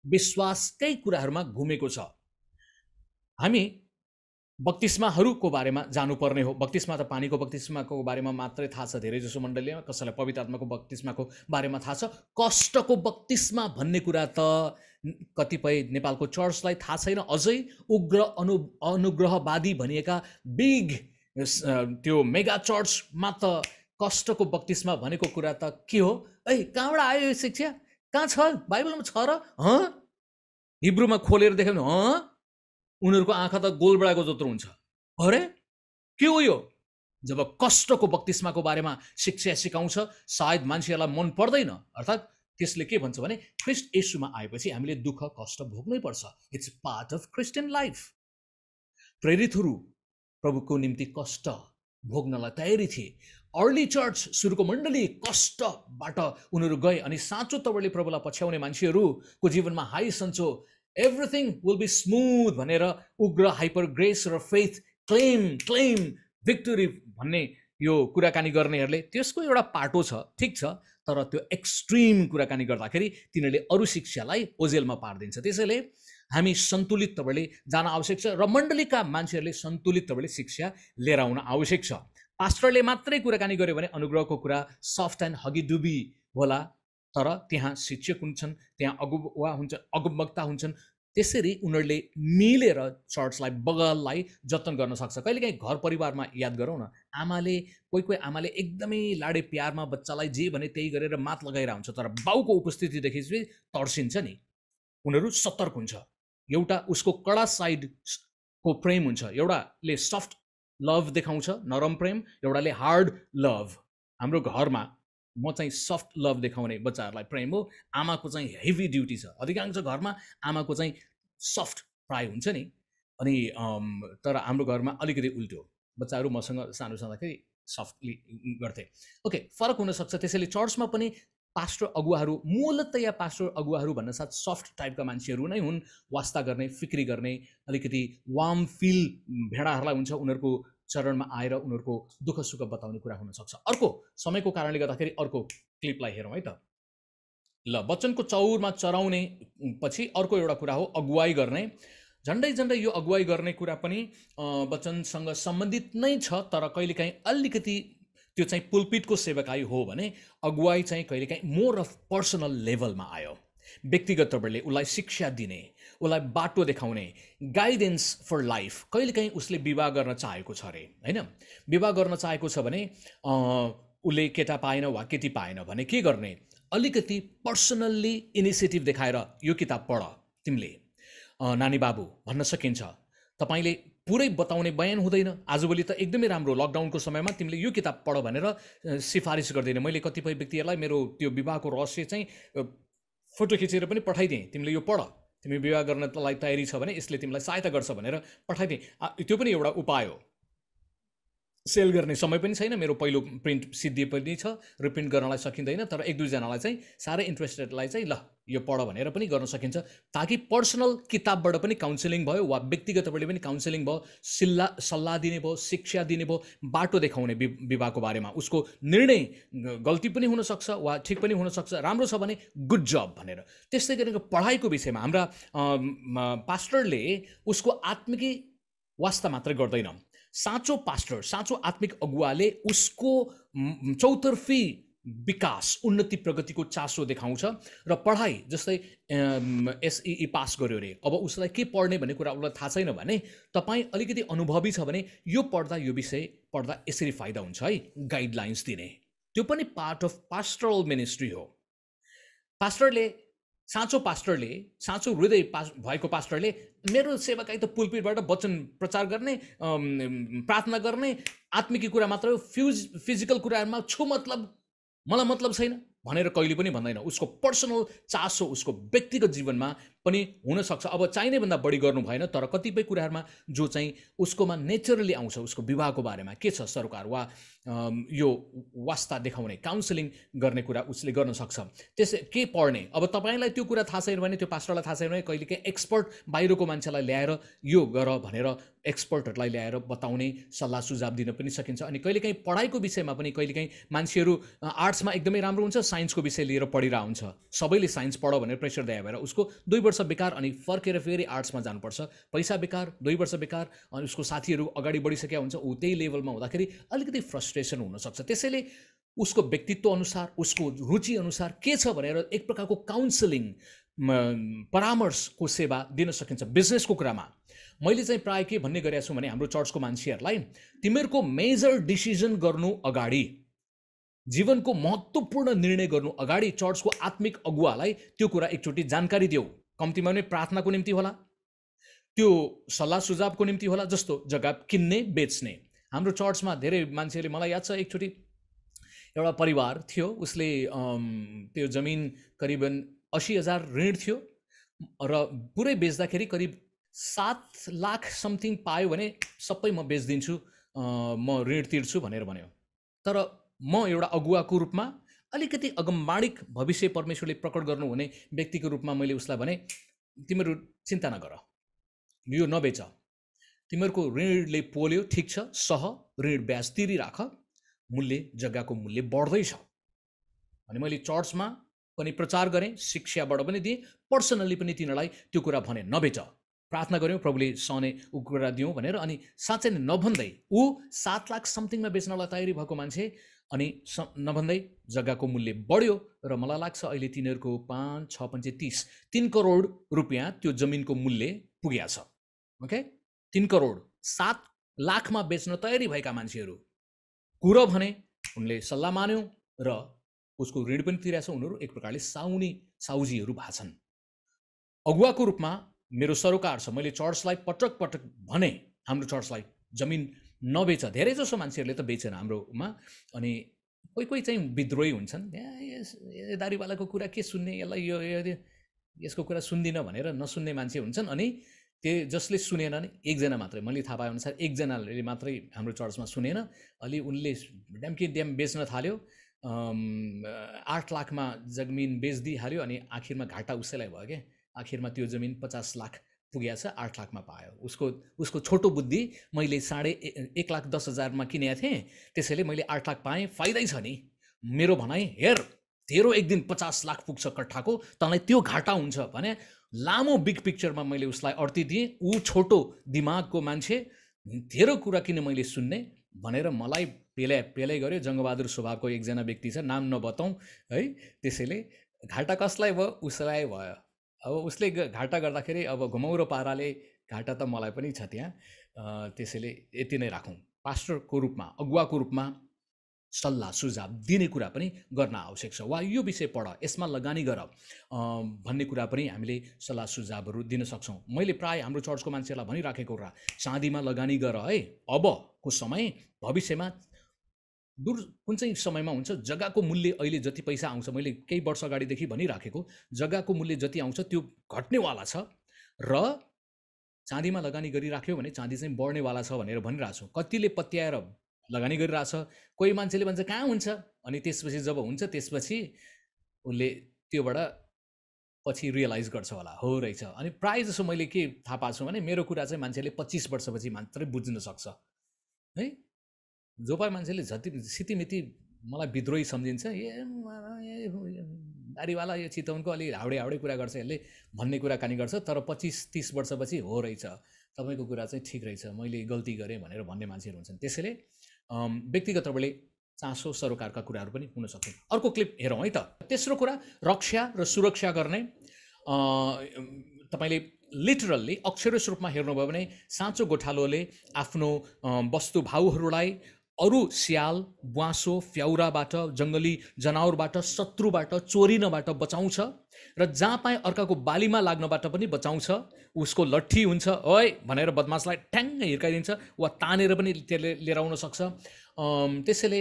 विश्वासकै कुराहरूमा घुमेको छ। हामी बप्तिस्माहरूको बारेमा जानुपर्ने हो। बप्तिस्मा त पानीको बप्तिस्माको बारेमा मात्रै थाहा छ धेरै जसो मण्डलीमा, कसैलाई पवित्र आत्माको बप्तिस्माको बारेमा थाहा छ। कष्टको बप्तिस्मा भन्ने कुरा त कतिपय नेपालको चर्चलाई थाहा छैन। अझै उग्र अनुग्रहवादी भनिएका बिग त्यो मेगा चर्चमा त कष्टको बप्तिस्मा भनेको कुरा त के हो? कहाँबाट आयो यो शिक्षा? कहाँ छ? बाइबलमा छ र? हिब्रूमा खोलेर देख्यो भने उनीहरूको आँखा त गोलबडाको जत्रो हुन्छ। अरे के हो यो? जब कष्टको बत्तिस्माको बारेमा शिक्षा सिकाउँछ सायद मान्छेहरूलाई मन पर्दैन। अर्थात् त्यसले के भन्छ भने ख्रिस्ट येशूमा आएपछि हामीले दुःख कष्ट भोग्नै पर्छ। It's part of Christian life. प्रेरितहरू प्रभुको निम्ति कष्ट भोग्नलाई तयारी थिए। अर्ली चर्च सुरुको मण्डली कष्टबाट उनीहरू गए अनि साँचो तवरले प्रभुलाई पछ्याउने मान्छेहरूको जीवनमा हाई सन्चो एभ्रिथिङ विल बी स्मुथ भनेर उग्र हाइपर ग्रेस र फेथ क्लेम भिक्टोरी भन्ने यो कुराकानी गर्नेहरूले त्यसको एउटा पाटो छ, ठिक छ, तर त्यो एक्सट्रिम कुराकानी गर्दाखेरि तिनीहरूले अरू शिक्षालाई ओझेलमा पारिदिन्छ। त्यसैले हामी सन्तुलित तवरले जान आवश्यक छ र मण्डलीका मान्छेहरूले सन्तुलित तवरले शिक्षा लिएर आउन आवश्यक छ। पास्टरले मात्रै कुराकानी गर्यो भने अनुग्रहको कुरा सफ्ट एन्ड हगीडुबी होला, तर त्यहाँ शिक्षक हुन्छन्, त्यहाँ अगुवा हुन्छन्, अगुवक्ता हुन्छन्। त्यसरी उनीहरूले मिलेर चर्चलाई बगललाई जतन गर्न सक्छ। कहिलेकाहीँ घर परिवारमा याद गरौँ न, कोही आमाले एकदमै लाडे प्यारमा बच्चालाई जे भने त्यही गरेर मात लगाएर हुन्छ, तर बाउको उपस्थिति देखेपछि तर्सिन्छ नि। उनीहरू सतर्क हुन्छ। एउटा उसको कडा साइडको प्रेम हुन्छ, एउटाले सफ्ट लभ देखाउँछ नरम प्रेम, एउटाले हार्ड लभ। हाम्रो घरमा म चाहिँ सफ्ट लभ देखाउने बच्चाहरूलाई प्रेम हो, आमाको चाहिँ हेभी ड्युटी छ। अधिकांश घरमा आमाको चाहिँ सफ्ट प्राय हुन्छ नि। अनि तर हाम्रो घरमा अलिकति उल्टो, बच्चाहरू मसँग सानो छँदाखेरि सफ्टली गर्थे। ओके, फरक हुनसक्छ। त्यसैले चर्चमा पनि पास्टर अगुवाहरू मूलतया पास्टर अगुवाहरू भन्न साथ सफ्ट टाइपका मान्छेहरू नै हुन्, वास्ता गर्ने, फिक्री गर्ने, अलिकति वार्म फिल भेडाहरूलाई हुन्छ, उनीहरूको चरणमा आएर उनीहरूको दुःख सुख बताउने कुरा हुनसक्छ। अर्को समयको कारणले गर्दाखेरि अर्को क्लिपलाई हेरौँ है त। ल, वचनको चौरमा चराउने पछि अर्को एउटा कुरा हो अगुवाई गर्ने। झन्डै यो अगुवाई गर्ने कुरा पनि वचनसँग सम्बन्धित नै छ, तर कहिलेकाहीँ अलिकति त्यो चाहिँ पुलपिटको सेवकाई हो भने अगुवाई चाहिँ कहिलेकाहीँ मोर अफ पर्सनल लेभलमा आयो। व्यक्तिगत तवरले उसलाई शिक्षा दिने, उसलाई बाटो देखाउने, गाइडेन्स फर लाइफ। कहिलेकाहीँ उसले विवाह गर्न चाहेको छ अरे, होइन? विवाह गर्न चाहेको छ भने उसले केटा पाएन वा केटी पाएन भने के गर्ने? अलिकति पर्सनल्ली इनिसिएटिभ देखाएर यो किताब पढ तिमीले नानी बाबु भन्न सकिन्छ। तपाईँले पुरै बताउने बयान हुँदैन। आजभोलि त एकदमै राम्रो, लकडाउनको समयमा तिमीले यो किताब पढ भनेर सिफारिस गर्दैन। मैले कतिपय व्यक्तिहरूलाई मेरो त्यो विवाहको रहस्य चाहिँ फोटो खिचेर पनि पठाइदिएँ, तिमीले यो पढ, तिमी विवाह गर्नलाई तयारी छ भने यसले तिमीलाई सहायता गर्छ भनेर पठाइदिएँ। त्यो पनि एउटा उपाय हो। सेल गर्ने समय पनि छैन, मेरो पहिलो प्रिन्ट सिद्धि पनि छ, रिप्रिन्ट गर्नलाई सकिँदैन, तर एक दुईजनालाई चाहिँ साह्रै इन्ट्रेस्टेडलाई चाहिँ ल यो पढ भनेर पनि गर्न सकिन्छ, ताकि पर्सनल किताबबाट पनि काउन्सिलिङ भयो वा व्यक्तिगत तवरले पनि काउन्सिलिङ भयो, सल्लाह दिने भयो, शिक्षा दिने भयो, बाटो देखाउने विवाहको बारेमा। उसको निर्णय गल्ती पनि हुनसक्छ वा ठिक पनि हुनसक्छ, राम्रो छ भने गुड जब भनेर। त्यस्तै गरेको पढाइको विषयमा हाम्रा पास्टरले उसको आत्मिकी वास्ता मात्रै गर्दैन। साँचो पास्टर, साँचो आत्मिक अगुवाले उसको चौतर्फी विकास, उन्नति, प्रगतिको चासो देखाउँछ। र पढाइ जस्तै एसई पास गर्यो अरे, अब उसलाई के पढ्ने भन्ने कुरा उसलाई थाहा छैन भने तपाईँ अलिकति अनुभवी छ भने यो पढ्दा, यो विषय पढ्दा यसरी फाइदा हुन्छ है, गाइडलाइन्स दिने। त्यो पनि पार्ट अफ पास्टरल मिनिस्ट्री हो। साँचो पास्टरले, साँचो हृदय भएको पास्टरले मेरो सेवाकाई त पुलपिटबाट वचन प्रचार गर्ने, प्रार्थना गर्ने, आत्मिकी कुरा मात्र हो, फिजिकल कुराहरूमा मलाई मतलब छैन भनेर कहिले पनि भन्दैन। उसको पर्सनल चासो उसको व्यक्तिगत जीवनमा पनि हुनसक्छ। अब चाहिने भन्दा बढी गर्नु भएन, तर कतिपय कुराहरूमा जो चाहिँ उसकोमा नेचरली आउँछ, उसको विवाहको बारेमा के छ सरोकार वा यो वास्ता देखाउने, काउन्सिलिङ गर्ने कुरा उसले गर्न सक्छ। त्यसै के पढ्ने, अब तपाईँलाई त्यो कुरा थाहा छैन भने, त्यो पास्टरलाई थाहा छैन भने कहिलेकाहीँ एक्सपर्ट बाहिरको मान्छेलाई ल्याएर यो गर भनेर एक्सपर्टहरूलाई ल्याएर बताउने, सल्लाह सुझाव दिन पनि सकिन्छ। अनि कहिलेकाहीँ पढाइको विषयमा पनि कहिलेकाहीँ मान्छेहरू आर्ट्समा एकदमै राम्रो हुन्छ, साइन्सको विषय लिएर पढिरहेको हुन्छ, सबैले साइन्स पढ भनेर प्रेसर दिए भएर उसको 2 वर्ष बेकार, अनि फर्केर फेरि आर्ट्समा जानुपर्छ, पैसा बेकार, 2 वर्ष बेकार, अनि उसको साथीहरू अगाडि बढिसकेका हुन्छ, ऊ त्यही लेभलमा हुँदाखेरि अलिकति फ्रस्ट्रेसन हुनसक्छ। त्यसैले उसको व्यक्तित्व अनुसार, उसको रुचि अनुसार के छ भनेर एक प्रकारको काउन्सिलिङ, परामर्शको सेवा दिन सकिन्छ। बिजनेसको कुरामा मैले चाहिँ प्राय के भन्ने गरेको छु भने हाम्रो चर्चको मान्छेहरूलाई, तिमीहरूको मेजर डिसिजन गर्नु अगाडि, जीवनको महत्त्वपूर्ण निर्णय गर्नु अगाडि चर्चको आत्मिक अगुवालाई त्यो कुरा एकचोटि जानकारी देऊ। कम्तीमा पनि प्रार्थनाको निम्ति होला, त्यो सल्लाह सुझावको निम्ति होला, जस्तो जग्गा किन्ने बेच्ने। हाम्रो चर्चमा धेरै मान्छेले, मलाई याद छ एकचोटि एउटा परिवार थियो, उसले त्यो जमिन करिबन 80,000 ऋण थियो र पुरै बेच्दाखेरि करिब 7 लाख समथिङ पायो भने सबै म बेचिदिन्छु, म ऋण तिर्छु भनेर भन्यो। तर म एउटा अगुवाको रूपमा अलिकति अगमबाणिक भविष्य परमेश्वरले प्रकट गर्नुहुने व्यक्तिको रूपमा मैले उसलाई भने, तिमीहरू चिन्ता नगर, यो नबेच, तिमीहरूको ऋणले पोल्यो, ठिक छ, सह ऋण ब्याज तिरिराख, मूल्य, जग्गाको मूल्य बढ्दैछ अनि मैले चर्चमा पनि प्रचार गरेँ, शिक्षाबाट पनि दिएँ, पर्सनल्ली पनि तिनीहरूलाई त्यो कुरा भने, नबेच, प्रार्थना गऱ्यौँ प्रभुले सहने ऊ कुरा दिउँ भनेर। अनि साँच्चै नै नभन्दै ऊ 7 लाख समथिङमा बेच्नलाई तयारी भएको मान्छे, अनि नभन्दै जग्गाको मूल्य बढ्यो र मलाई लाग्छ अहिले तिनीहरूको 5, 6, 5, 30, 3 करोड रुपियाँ त्यो जमिनको मूल्य पुगेको छ। ओके, 3 करोड 7 लाखमा बेच्न तयारी भएका मान्छेहरू कुरा भने उनले सल्लाह मान्यो र उसको ऋण पनि तिरेछ। उनीहरू एक प्रकारले साउजीहरू भाछन्। अगुवाको रूपमा मेरो सरोकार छ, मैले चर्चलाई पटक पटक भने, हाम्रो चर्चलाई जमिन नबेच। धेरै जसो मान्छेहरूले त बेचेन हाम्रोमा, अनि कोही कोही चाहिँ विद्रोही हुन्छन्, दारीवालाको कुरा के सुन्ने, यसलाई यो यसको कुरा सुन्दिनँ भनेर नसुन्ने मान्छे हुन्छन्। अनि त्यो जसले सुनेन नि एकजना मात्रै, मैले थाहा पाएअनुसार एकजनाले मात्रै हाम्रो चर्चमा सुनेन, अलि उनले ड्याम्की ड्याम बेच्न थाल्यो, 8 लाखमा जमिन बेचिदिइहाल्यो अनि आखिरमा घाटा उसैलाई भयो क्या। आखिरमा त्यो जमिन 50 लाख पुगेको छ, 8 लाखमा पायो। उसको छोटो बुद्धि, मैले 1,10,000मा किनेको थिएँ, त्यसैले मैले 8 लाख पाएँ, फाइदै छ नि। मेरो भनाइ, हेर तेरो एक दिन 50 लाख पुग्छ कट्ठाको, तँलाई त्यो घाटा हुन्छ भने लामो बिग पिक्चरमा मैले उसलाई अर्थी दिएँ। ऊ छोटो दिमागको मान्छे, तेरो कुरा किन मैले सुन्ने भनेर मलाई पेलाइ गर्यो। जङ्गबहादुर स्वभावको एकजना व्यक्ति छ, नाम नबताउँ है। त्यसैले घाटा कसलाई भयो? उसलाई भयो। अब उसले घाटा गर्दाखेरि अब घुमाउरो पाराले घाटा त मलाई पनि छ त्यहाँ। त्यसैले यति नै राखौँ। पास्टरको रूपमा, अगुवाको रूपमा सल्लाह सुझाव दिने कुरा पनि गर्न आवश्यक छ। वा यो विषय पढ, यसमा लगानी गर भन्ने कुरा पनि हामीले सल्लाह सुझावहरू दिन सक्छौँ। मैले प्राय हाम्रो चर्चको मान्छेहरूलाई भनिराखेको कुरा, चाँदीमा लगानी गर है। अबको समय, भविष्यमा दूर कुन चाहिँ समयमा हुन्छ, जग्गाको मूल्य अहिले जति पैसा आउँछ, मैले केही वर्ष अगाडिदेखि भनिराखेको, जग्गाको मूल्य जति आउँछ त्यो घट्नेवाला छ र चाँदीमा लगानी गरिराख्यो भने चाँदी चाहिँ बढ्नेवाला छ भनेर भनिरहेको छु। कतिले पत्याएर लगानी गरिरहेछ, कोही मान्छेले भन्छ कहाँ हुन्छ, अनि त्यसपछि जब हुन्छ त्यसपछि उसले त्योबाट पछि रियलाइज गर्छ होला, हो रहेछ। अनि प्रायः जसो मैले के थाहा पाएको छु भने, मेरो कुरा चाहिँ मान्छेले 25 वर्षपछि मात्रै बुझ्न सक्छ है। जो पाए मान्छेले सितिमिति मलाई विद्रोही सम्झिन्छ, दारीवाला यो चितवनको अलि हाउडे कुरा गर्छ यसले भन्ने कुरा कानी गर्छ। तर 25-30 वर्षपछि हो रहेछ, तपाईँको कुरा चाहिँ ठिक रहेछ, मैले गल्ती गरेँ भनेर भन्ने मान्छेहरू हुन्छन्। त्यसैले व्यक्तिगत रूपले चासो सरोकारका कुराहरू पनि हुन सक्छन्। अर्को क्लिप हेरौँ है त। तेस्रो कुरा, रक्षा र सुरक्षा गर्ने। तपाईँले लिटरल्ली अक्षरश रूपमा हेर्नुभयो भने साँचो गोठालोले आफ्नो वस्तुभाउहरूलाई अरू स्याल, ब्वाँसो, फ्याउराबाट, जङ्गली जनावरबाट, शत्रुबाट, चोरिनबाट बचाउँछ र जहाँ पाए अर्काको बालीमा लाग्नबाट पनि बचाउँछ। उसको लट्ठी हुन्छ, ओए भनेर बदमासलाई ठ्याङ्ग हिर्काइदिन्छ वा तानेर पनि त्यसले लिएर आउन सक्छ। त्यसैले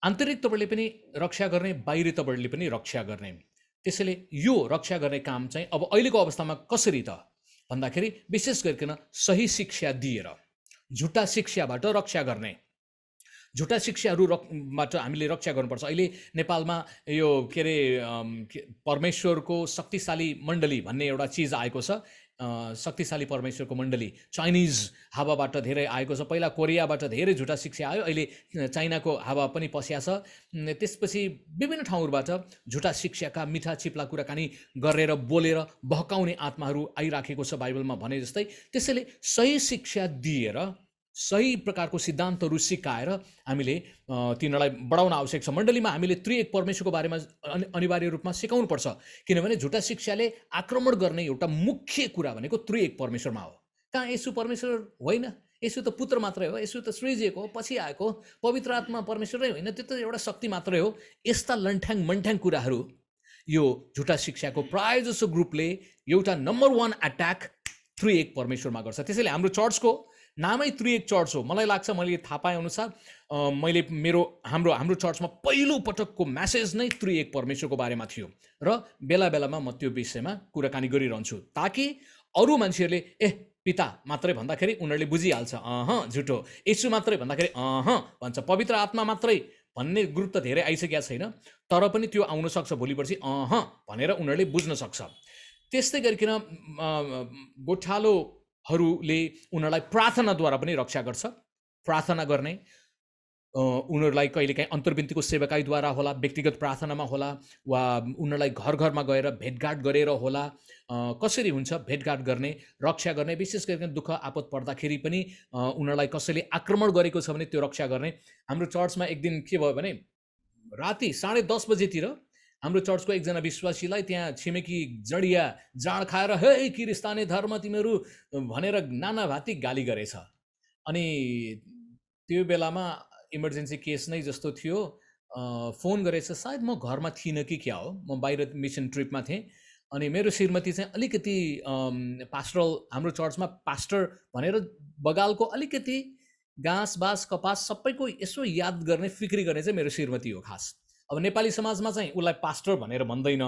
आन्तरिक तवरले पनि रक्षा गर्ने, बाहिरी तवरले पनि रक्षा गर्ने। त्यसैले यो रक्षा गर्ने काम चाहिँ अब अहिलेको अवस्थामा कसरी त भन्दाखेरि, विशेष गरिकन सही शिक्षा दिएर झुटा शिक्षाबाट रक्षा गर्ने। झुटा शिक्षाहरूबाट हामीले रक्षा गर्नुपर्छ। अहिले नेपालमा यो के अरे परमेश्वरको शक्तिशाली मण्डली भन्ने एउटा चिज आएको छ। शक्तिशाली परमेश्वरको मण्डली चाइनिज हावाबाट धेरै आएको छ। पहिला कोरियाबाट धेरै झुटा शिक्षा आयो, अहिले चाइनाको हावा पनि पस्या छ। त्यसपछि विभिन्न ठाउँहरूबाट झुटा शिक्षाका मिठा चिप्ला कुराकानी गरेर बोलेर बहकाउने आत्माहरू आइराखेको छ बाइबलमा भने जस्तै। त्यसैले सही शिक्षा दिएर सही प्रकारको सिद्धान्तहरू सिकाएर हामीले तिनीहरूलाई बढाउन आवश्यक छ। मण्डलीमा हामीले त्रिएक परमेश्वरको बारेमा अनिवार्य रूपमा सिकाउनुपर्छ, किनभने झुटा शिक्षाले आक्रमण गर्ने एउटा मुख्य कुरा भनेको त्रिएक परमेश्वरमा हो। कहाँ यसु परमेश्वर होइन? यसु त पुत्र मात्रै हो, यसु त सृजिएको हो, पछि आएको पवित्र आत्मा परमेश्वरै होइन, त्यो त एउटा शक्ति मात्रै हो। यस्ता लन्ठ्याङ मन्ठ्याङ कुराहरू यो झुटा शिक्षाको प्रायः जसो ग्रुपले एउटा नम्बर 1 अट्याक त्रिएक परमेश्वरमा गर्छ। त्यसैले हाम्रो चर्चको नामै त्रिएक चर्च हो। मलाई लाग्छ मैले थाहा पाए अनुसार मैले हाम्रो चर्चमा पहिलो पटकको म्यासेज नै त्रिएक परमेश्वरको बारेमा थियो र बेला बेलामा म त्यो विषयमा कुराकानी गरिरहन्छु, ताकि अरू मान्छेहरूले पिता मात्रै भन्दाखेरि उनीहरूले बुझिहाल्छ, झुटो, यसु मात्रै भन्दाखेरि भन्छ, पवित्र आत्मा मात्रै भन्ने ग्रुप त धेरै आइसकेका छैन, तर पनि त्यो आउन सक्छ भोलि पर्सि भनेर उनीहरूले बुझ्न सक्छ। त्यस्तै गरिकन गोठालोहरूले उनीहरूलाई प्रार्थनाद्वारा पनि रक्षा गर्छ। प्रार्थना गर्ने उनीहरूलाई कहिलेकाहीँ अन्तर्विन्तीको सेवकाईद्वारा होला, व्यक्तिगत प्रार्थनामा होला, वा उनीहरूलाई घर घरमा गएर भेटघाट गरेर होला। कसरी हुन्छ भेटघाट गर्ने, रक्षा गर्ने, विशेष गरिकन दुःख आपद पर्दाखेरि पनि उनीहरूलाई कसैले आक्रमण गरेको छ भने त्यो रक्षा गर्ने। हाम्रो चर्चमा एक दिन के भयो भने राति 10:30 बजेतिर हाम्रो चर्चको एकजना विश्वासीलाई त्यहाँ छिमेकी जडिया जाँड खाएर हे किरिस्ताने धर्म तिमीहरू भनेर नाना भाती गाली गरेछ। अनि त्यो बेलामा इमर्जेन्सी केस नै जस्तो थियो, फोन गरेछ, सायद म घरमा थिइनँ कि क्या हो, म बाहिर मिसन ट्रिपमा थिएँ। अनि मेरो श्रीमती चाहिँ अलिकति पास्टरल, हाम्रो चर्चमा पास्टर भनेर बगालको अलिकति घाँस बाँस कपास सबैको यसो याद गर्ने फिक्री गर्ने चाहिँ मेरो श्रीमती हो खास। अब नेपाली समाजमा चाहिँ उसलाई पास्टर भनेर भन्दैन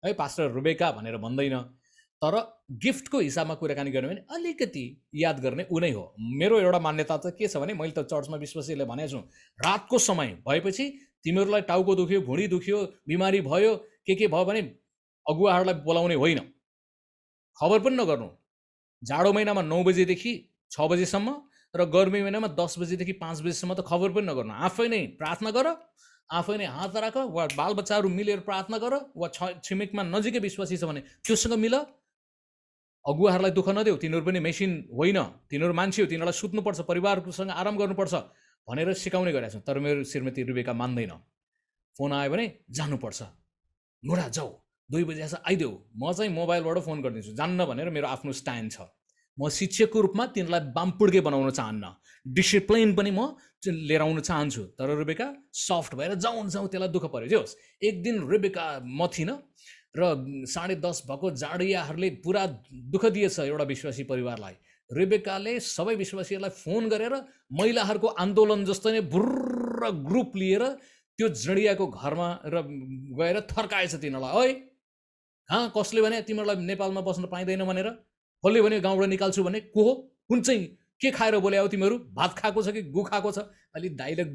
है, पास्टर रुबेका भनेर भन्दैन, तर गिफ्टको हिसाबमा कुराकानी गर्ने भने अलिकति याद गर्ने ऊ नै हो। मेरो एउटा मान्यता चाहिँ के छ भने, मैले त चर्चमा विश्वासीहरूले भनेको छु, रातको समय भएपछि तिमीहरूलाई टाउको दुख्यो, भुँडी दुख्यो, बिमारी भयो, के भयो भने अगुवाहरूलाई बोलाउने होइन, खबर पनि नगर्नु। जाडो महिनामा 9 बजेदेखि 6 बजेसम्म र गर्मी महिनामा 10 बजेदेखि 5 बजेसम्म त खबर पनि नगर्नु। आफै नै प्रार्थना गर, आफै नै हात राख, वा बालबच्चाहरू मिलेर प्रार्थना गर, वा छिमेकमा नजिकै विश्वासी छ भने त्योसँग मिल। अगुवाहरूलाई दुःख नदेऊ, तिनीहरू पनि मेसिन होइन, तिनीहरू मान्छे हो, तिनीहरूलाई सुत्नुपर्छ, परिवारसँग आराम गर्नुपर्छ भनेर सिकाउने गरेका छौँ। तर मेरो श्रीमती रुबेका मान्दैन। फोन आयो भने जानुपर्छ, मुडा जाऊ, 2 बजे आइदेऊ, म चाहिँ मोबाइलबाट फोन गरिदिन्छु, जान्न भनेर मेरो आफ्नो स्ट्यान्ड छ। म शिक्षकको रूपमा तिनीहरूलाई बामपुड्के बनाउन चाहन्न, डिसिप्लिन पनि म लिएर आउन चाहन्छु। तर रुबेका सफ्ट भएर जाउँ त्यसलाई दुःख पर्यो। जे होस्, एक दिन रुबेका म थिइनँ र 10:30 भएको जाडियाहरूले पुरा दुःख दिएछ एउटा विश्वासी परिवारलाई। रुबेकाले सबै विश्वासीहरूलाई फोन गरेर महिलाहरूको आन्दोलन जस्तो नै बुर्र ग्रुप लिएर त्यो जडियाको घरमा र गएर थर्काएछ तिनीहरूलाई। कसले भने तिमीहरूलाई नेपालमा बस्न पाइँदैन भनेर, कसले भने गाउँबाट निकाल्छु भने, को हो, कुन चाहिँ के खाएर बोले हो तिमीहरू, भात खाएको छ कि गु खाएको छ, अलि डाइलग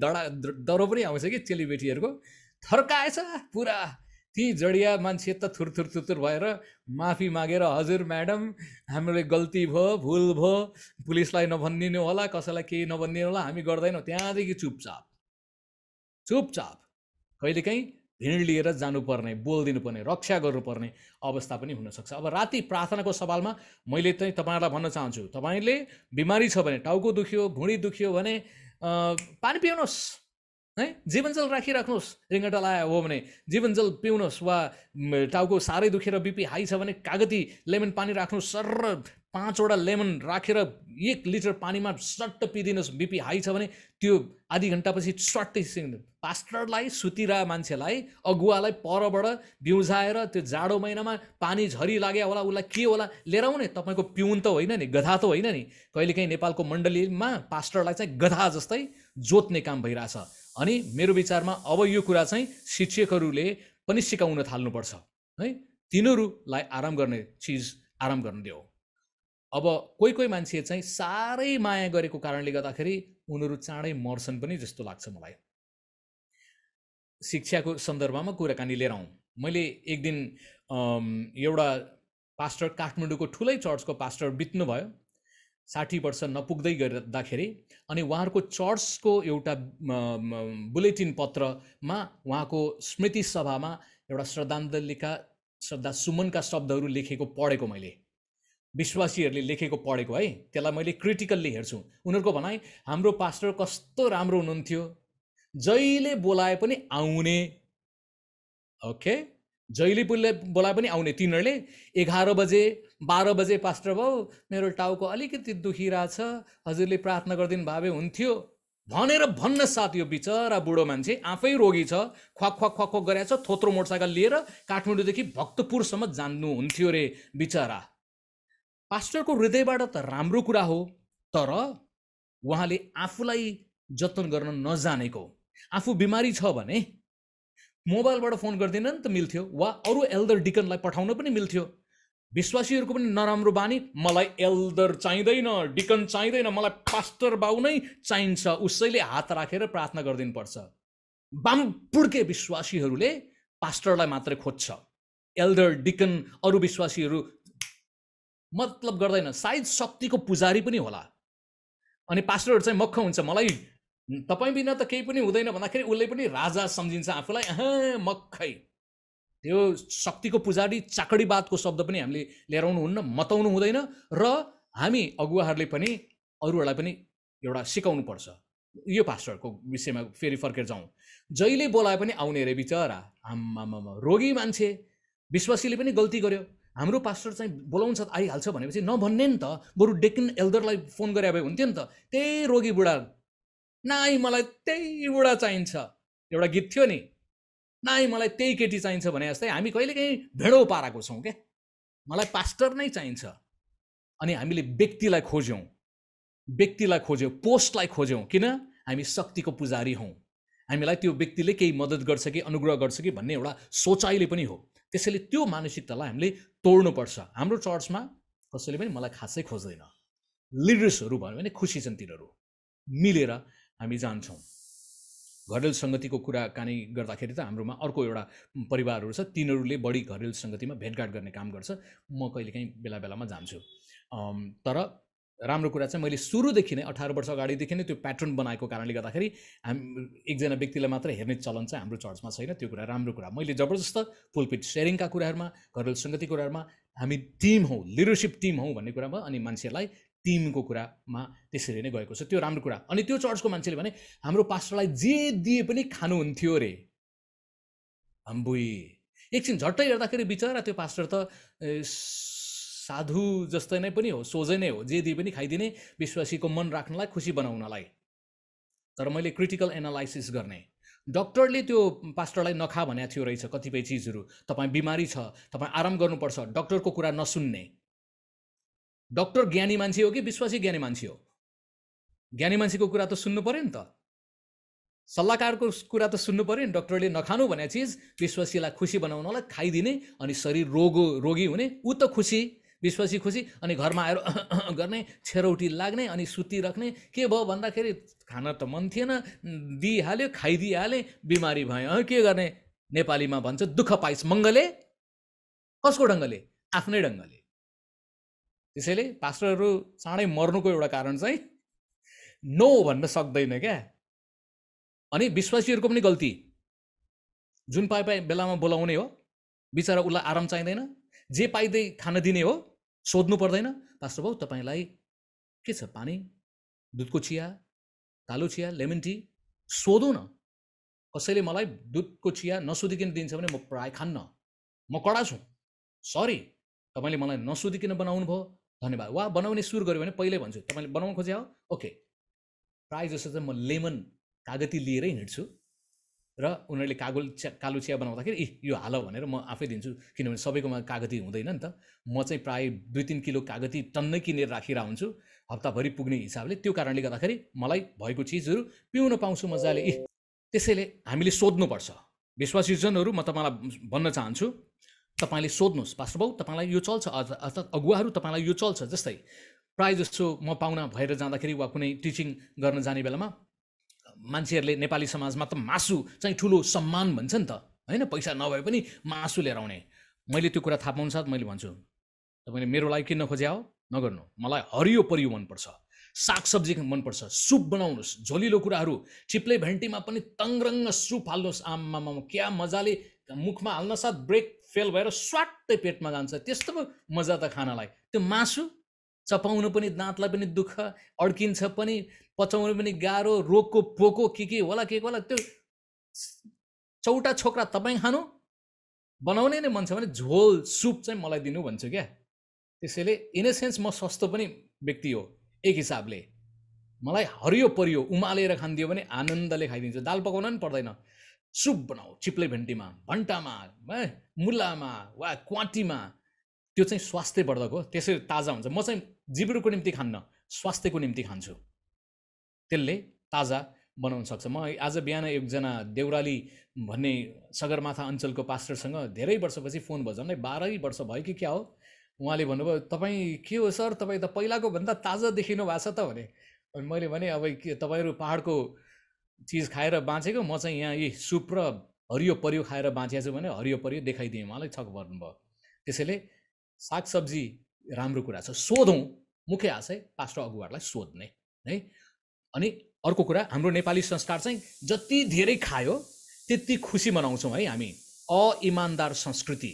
डरो पनि आउँछ कि चेलीबेटीहरूको। थर्काएछ पुरा। ती जडिया मान्छे त थुर भएर माफी मागेर, हजुर म्याडम हामीले गल्ती भयो, भुल भयो, पुलिसलाई नभनिदिनु होला, कसैलाई केही नभनिदिनु होला, हामी गर्दैनौँ। त्यहाँदेखि चुपचाप कहिलेकाहीँ भिड लिएर जानुपर्ने, बोलिदिनु पर्ने, रक्षा गर्नुपर्ने अवस्था पनि हुनसक्छ। अब राति प्रार्थनाको सवालमा मैले चाहिँ तपाईँहरूलाई भन्न चाहन्छु, तपाईँले बिमारी छ भने, टाउको दुख्यो, भुँडी दुख्यो भने पानी पिउनुहोस् है, जीवनजल राखिराख्नुहोस्। रिङ्गटा लगायो हो भने जीवनजल पिउनुहोस्, वा टाउको साह्रै दुखेर बिपी हाई छ भने कागती लेमन पानी राख्नुहोस्, सर 5वटा लेमन राखेर 1 लिटर पानीमा सट्ट पिदिनुहोस्। बिपी हाई छ भने त्यो आधी घन्टापछि सट्टै पास्टरलाई, सुतिरा मान्छेलाई, अगुवालाई परबाट बिउजाएर त्यो जाडो महिनामा पानी झरी लाग्यो होला, उसलाई के होला लिएर आउने। तपाईँको पिउन त होइन नि, गधा त होइन नि। कहिलेकाहीँ नेपालको मण्डलीमा पास्टरलाई चाहिँ गधा जस्तै जोत्ने काम भइरहेछ। अनि मेरो विचारमा अब यो कुरा चाहिँ शिक्षकहरूले पनि सिकाउन थाल्नुपर्छ है, तिनीहरूलाई आराम गर्ने चिज आराम गर्न देऊ। अब कोही मान्छे चाहिँ साह्रै माया गरेको कारणले गर्दाखेरि उनीहरू चाँडै मर्छन् पनि जस्तो लाग्छ मलाई। शिक्षाको सन्दर्भमा कुराकानी लिएर आउँ। मैले एक दिन एउटा पास्टर, काठमाडौँको ठुलै चर्चको पास्टर बित्नुभयो, 60 वर्ष नपुग्दै गर्दाखेरि। अनि उहाँहरूको चर्चको एउटा बुलेटिन पत्रमा उहाँको स्मृति सभामा एउटा श्रद्धाञ्जलीका, श्रद्धा सुमनका शब्दहरू लेखेको पढेको, मैले विश्वासीहरूले लेखेको पढेको है। त्यसलाई मैले क्रिटिकल्ली हेर्छु। उनीहरूको भनाइ, हाम्रो पास्टर कस्तो राम्रो हुनुहुन्थ्यो, जहिले बोलाए पनि आउने। ओके, जहिले बोलाए पनि आउने। तिनीहरूले 11 बजे 12 बजे पास्टर भाउ मेरो टाउको अलिकति दुखिरहेछ, हजुरले प्रार्थना गरिदिनु भए हुन्थ्यो भनेर भन्न साथ यो बिचरा बुढो मान्छे आफै रोगी छ, ख्वाक गरेछ, थोत्रो मोटरसाइकल लिएर काठमाडौँदेखि भक्तपुरसम्म जान्नुहुन्थ्यो रे बिचरा। पास्टरको हृदयबाट त राम्रो कुरा हो, तर उहाँले आफूलाई जतन गर्न नजानेको, आफू बिमारी छ भने मोबाइलबाट फोन गर्दिन नि त मिल्थ्यो, वा अरू एल्डर डिकनलाई पठाउन पनि मिल्थ्यो। विश्वासीहरूको पनि नराम्रो बानी, मलाई एल्डर चाहिँदैन, डिकन चाहिँदैन, मलाई पास्टर बाउ नै चाहिन्छ, उसैले हात राखेर प्रार्थना गरिदिनुपर्छ। बामपुड्के विश्वासीहरूले पास्टरलाई मात्रै खोज्छ, एल्डर डिकन अरू विश्वासीहरू मतलब गर्दैन। सायद शक्तिको पुजारी पनि होला, अनि पास्टरहरू चाहिँ मक्ख हुन्छ, मलाई तपाईँ बिना त केही पनि हुँदैन भन्दाखेरि उसले पनि राजा सम्झिन्छ आफूलाई, मक्खै। त्यो शक्तिको पुजारी चाकडीवादको शब्द पनि हामीले लिएर आउनुहुन्न, मताउनु हुँदैन। र हामी अगुवाहरूले पनि अरूहरूलाई पनि एउटा सिकाउनु पर्छ। यो पास्टरको विषयमा फेरि फर्केर जाउँ, जहिले बोलाए पनि आउने रे बिचरा, आम्मामा रोगी मान्छे, विश्वासीले पनि गल्ती गर्यो, हाम्रो पास्टर चाहिँ बोलाउँछ आइहाल्छ भनेपछि नभन्ने नि त, बरु डेकिन एल्डरलाई फोन गरे भए हुन्थ्यो नि त। त्यही रोगी बुढा, नाइ मलाई त्यही बुढा चाहिन्छ, एउटा गीत थियो नि, नाइ मलाई त्यही केटी चाहिन्छ भने जस्तै हामी कहिलेकाहीँ भेडो पाराको छौँ क्या, मलाई पास्टर नै चाहिन्छ। अनि हामीले व्यक्तिलाई खोज्यौँ, पोस्टलाई खोज्यौँ, किन? हामी शक्तिको पुजारी हौँ, हामीलाई त्यो व्यक्तिले केही मद्दत गर्छ कि अनुग्रह गर्छ कि भन्ने एउटा सोचाइले पनि हो। त्यसैले त्यो मानसिकतालाई हामीले तोड्नुपर्छ। हाम्रो चर्चमा कसैले पनि मलाई खासै खोज्दैन, लिडर्सहरू भन्यो भने खुसी छन्, तिनीहरू मिलेर हामी जान्छौँ। घरेलु सङ्गतिको कुराकानी गर्दाखेरि त हाम्रोमा अर्को एउटा परिवारहरू छ, तिनीहरूले बढी घरेलु सङ्गतिमा भेटघाट गर्ने काम गर्छ, म कहिलेकाहीँ बेला बेलामा जान्छु। तर राम्रो कुरा चाहिँ मैले सुरुदेखि नै 18 वर्ष अगाडिदेखि नै त्यो प्याटर्न बनाएको कारणले गर्दाखेरि एकजना व्यक्तिलाई मात्र हेर्ने चलन चाहिँ हाम्रो चर्चमा छैन। त्यो कुरा राम्रो कुरा। मैले जबरजस्त पुलपिट सेयरिङका कुराहरूमा, घरेलु सङ्गति कुराहरूमा हामी टिम हौँ, लिडरसिप टिम हौँ भन्ने कुरामा अनि मान्छेहरूलाई टिमको कुरामा त्यसरी नै गएको छ, त्यो राम्रो कुरा। अनि त्यो चर्चको मान्छेले भने हाम्रो पास्टरलाई जे दिए पनि खानुहुन्थ्यो रे, अम्बुई। एकछिन झट्टै हेर्दाखेरि बिचरा त्यो पास्टर त साधु जस्तै नै पनि हो, सोझै नै हो, जे दिए पनि खाइदिने, विश्वासीको मन राख्नलाई, खुसी बनाउनलाई। तर मैले क्रिटिकल एनालाइसिस गर्ने, डक्टरले त्यो पास्टरलाई नखा भनेको थियो रहेछ कतिपय चिजहरू, तपाईँ बिमारी छ, तपाईँ आराम गर्नुपर्छ, डक्टरको कुरा नसुन्ने। डक्टर ज्ञानी मान्छे हो कि विश्वासी ज्ञानी मान्छे हो? ज्ञानी मान्छेको कुरा त सुन्नु पर्यो नि त, सल्लाहकारको कुरा त सुन्नु पर्यो नि। डक्टरले नखानु भनेको चिज विश्वासीलाई खुसी बनाउनलाई खाइदिने, अनि शरीर रोगी हुने, ऊ त खुसी, विश्वासी खुसी, अनि घरमा आएर गर्ने, छेरौटी लाग्ने, अनि सुतिराख्ने। के भयो भन्दाखेरि खान त मन थिएन, दिइहाल्यो, खाइदिइहाले, बिमारी भयो, के गर्ने? नेपालीमा भन्छ दुःख पाइस मङ्गले। कसको ढङ्गले? आफ्नै ढङ्गले। त्यसैले पास्टरहरू चाँडै मर्नुको एउटा कारण चाहिँ नो भन्न सक्दैन क्या। अनि विश्वासीहरूको पनि गल्ती, जुन पाए बेलामा बोलाउने हो, बिचरा उसलाई आराम चाहिँदैन, जे पाइँदै खान दिने हो, सोध्नु पर्दैन, पास्टर बाउ तपाईँलाई के छ, पानी, दुधको चिया, कालो चिया, लेमन टी, सोधौँ न। कसैले मलाई दुधको चिया नसोधिकन दिन्छ भने म प्राय खान्न, म कडा छु, सरी, तपाईँले मलाई नसोधिकन बनाउनु भयो, धन्यवाद। वा बनाउने सुरु गऱ्यो भने पहिल्यै भन्छु, तपाईँले बनाउनु खोजे हो, ओके। प्राय जस्तो चाहिँ म लेमन कागती लिएरै हिँड्छु, र उनीहरूले कालो चिया बनाउँदाखेरि यो हाल भनेर म आफै दिन्छु, किनभने सबैकोमा कागती हुँदैन नि त। म चाहिँ प्राय 2-3 किलो कागती टन्नै किनेर राखिरहेको हुन्छु, हप्ताभरि पुग्ने हिसाबले। त्यो कारणले गर्दाखेरि मलाई भएको चिजहरू पिउन पाउँछु मजाले। त्यसैले हामीले सोध्नुपर्छ। विश्वासीजनहरू, म तपाईँलाई भन्न चाहन्छु, तपाईँले सोध्नुहोस्, पास्टर बाउ तपाईँलाई यो चल्छ, अर्थात् अगुवाहरू तपाईँलाई यो चल्छ। जस्तै प्राय जस्तो म पाहुना भएर जाँदाखेरि वा कुनै टिचिङ गर्न जाने बेलामा मान्छेहरूले नेपाली समाजमा त मासु चाहिँ ठुलो सम्मान भन्छ नि त, होइन? पैसा नभए पनि मासु लिएर आउने। मैले त्यो कुरा थाहा पाउनु साथ मैले भन्छु, तपाईँले मेरो लागि किन खोज्या हो, नगर्नु। मलाई हरियो परियो मनपर्छ, सागसब्जी मनपर्छ, सुप बनाउनुहोस्, झोलिलो कुराहरू, चिप्ले भेन्टीमा पनि तङ्ग्रङ्ग सुप हाल्नुहोस्, आमामा क्या मजाले मुखमा हाल्न साथ ब्रेक फेल भएर स्वाट्टै पेटमा जान्छ। त्यस्तो मजा त खानालाई। त्यो मासु चपाउनु पनि दाँतलाई पनि दुःख, अड्किन्छ पनि, पचाउनु पनि गाह्रो, रोगको पोको के होला होला। त्यो चौटा छोक्रा तपाईँ खानु, बनाउने नै मन छ भने झोल सुप चाहिँ मलाई दिनु भन्छु क्या। त्यसैले इन ए सेन्स म सस्तो पनि व्यक्ति हो एक हिसाबले। मलाई हरियो परियो उमालेर खानिदियो भने आनन्दले खाइदिन्छु। दाल पकाउन पनि पर्दैन, सुप बनाऊ चिप्ले भेन्टीमा, भन्टामा, मुलामा वा क्वाटीमा, त्यो चाहिँ स्वास्थ्यवर्धक हो, त्यसरी ताजा हुन्छ। म चाहिँ जिब्रोको निम्ति खान्न, स्वास्थ्यको निम्ति खान्छु। त्यसले ताजा बनाउन सक्छ। म आज बिहान एकजना देउराली भन्ने सगरमाथा अञ्चलको पास्टरसँग धेरै वर्षपछि फोन भयो, झन्डै 12 वर्ष भयो कि क्या हो। उहाँले भन्नुभयो, तपाईँ के हो सर, तपाईँ त पहिलाको भन्दा ताजा देखिनु भएको छ त भने। अनि मैले भने अब के तपाईँहरू पाहाडको चिज खाएर बाँचेको, म चाहिँ यहाँ यी सुप र हरियो परियो खाएर बाँचेको छु भने हरियो परियो देखाइदिएँ। उहाँलाई छक पर्नुभयो। त्यसैले सागसब्जी राम्रो कुरा छ, सोधौँ। मुख्य आशय पास्टर अगुवाहरूलाई सोध्ने है। अनि अर्को कुरा, हाम्रो नेपाली संस्कार चाहिँ जति धेरै खायो त्यति खुसी मनाउँछौँ है हामी। अइमानदार संस्कृति।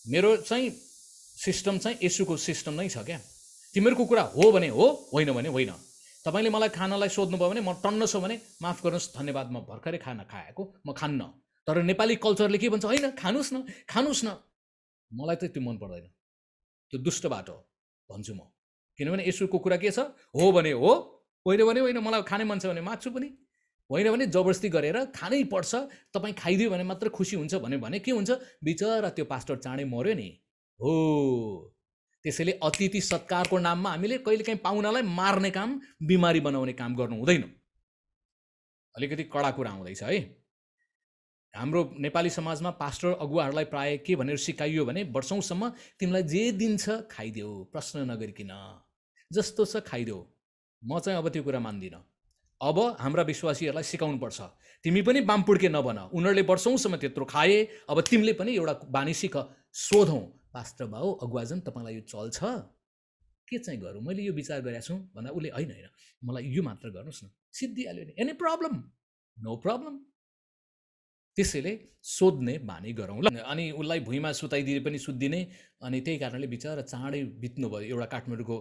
मेरो चाहिँ सिस्टम चाहिँ यसुको सिस्टम नै छ क्या। तिमीहरूको कुरा हो भने हो, होइन भने होइन। तपाईँले मलाई खानालाई सोध्नुभयो भने म टन्न छु भने माफ गर्नुहोस्, धन्यवाद, म भर्खरै खाना खाएको, म खान्न। तर नेपाली कल्चरले के भन्छ, होइन खानुस् न, खानुस् न। मलाई त त्यो मन पर्दैन, त्यो दुष्ट बाटो भन्छु म। किनभने यसुको कुरा के छ, हो भने हो, होइन भने होइन। मलाई खाने मन छ भने माग्छु पनि, होइन भने जबरजस्ती गरेर खानै पर्छ, तपाईँ खाइदियो भने मात्र खुसी हुन्छ भने के हुन्छ, बिचरा त्यो पास्टर चाँडै मर्यो नि हो। त्यसैले अतिथि सत्कारको नाममा हामीले कहिलेकाहीँ पाहुनालाई मार्ने काम, बिमारी बनाउने काम गर्नु हुँदैन। अलिकति कडा कुरा आउँदैछ है। हाम्रो नेपाली समाजमा पास्टर अगुवाहरूलाई प्राय के भनेर सिकाइयो भने, वर्षौँसम्म तिमीलाई जे दिन्छ खाइदेऊ, प्रश्न नगरिकन, जस्तो छ खाइदेऊ। म चाहिँ अब त्यो कुरा मान्दिनँ। अब हाम्रा विश्वासीहरूलाई सिकाउनु पर्छ, तिमी पनि बामपुड्के नबन। उनीहरूले वर्षौँसम्म त्यत्रो खाए, अब तिमीले पनि एउटा बानी सिक। सोधौँ, पास्टर बाउ, अगुवाजन, तपाईँलाई यो चल्छ, के चाहिँ गरौँ, मैले यो विचार गरेको छु भन्दा उसले होइन होइन मलाई यो मात्र गर्नुहोस् न, सिद्धिहाल्यो नि, एनी प्रब्लम, नो प्रब्लम। त्यसैले सोध्ने बानी गरौँ ल। अनि उसलाई भुइँमा सुताइदिए पनि सुत्दिने। अनि त्यही कारणले बिचरा चाँडै बित्नुभयो। एउटा काठमाडौँको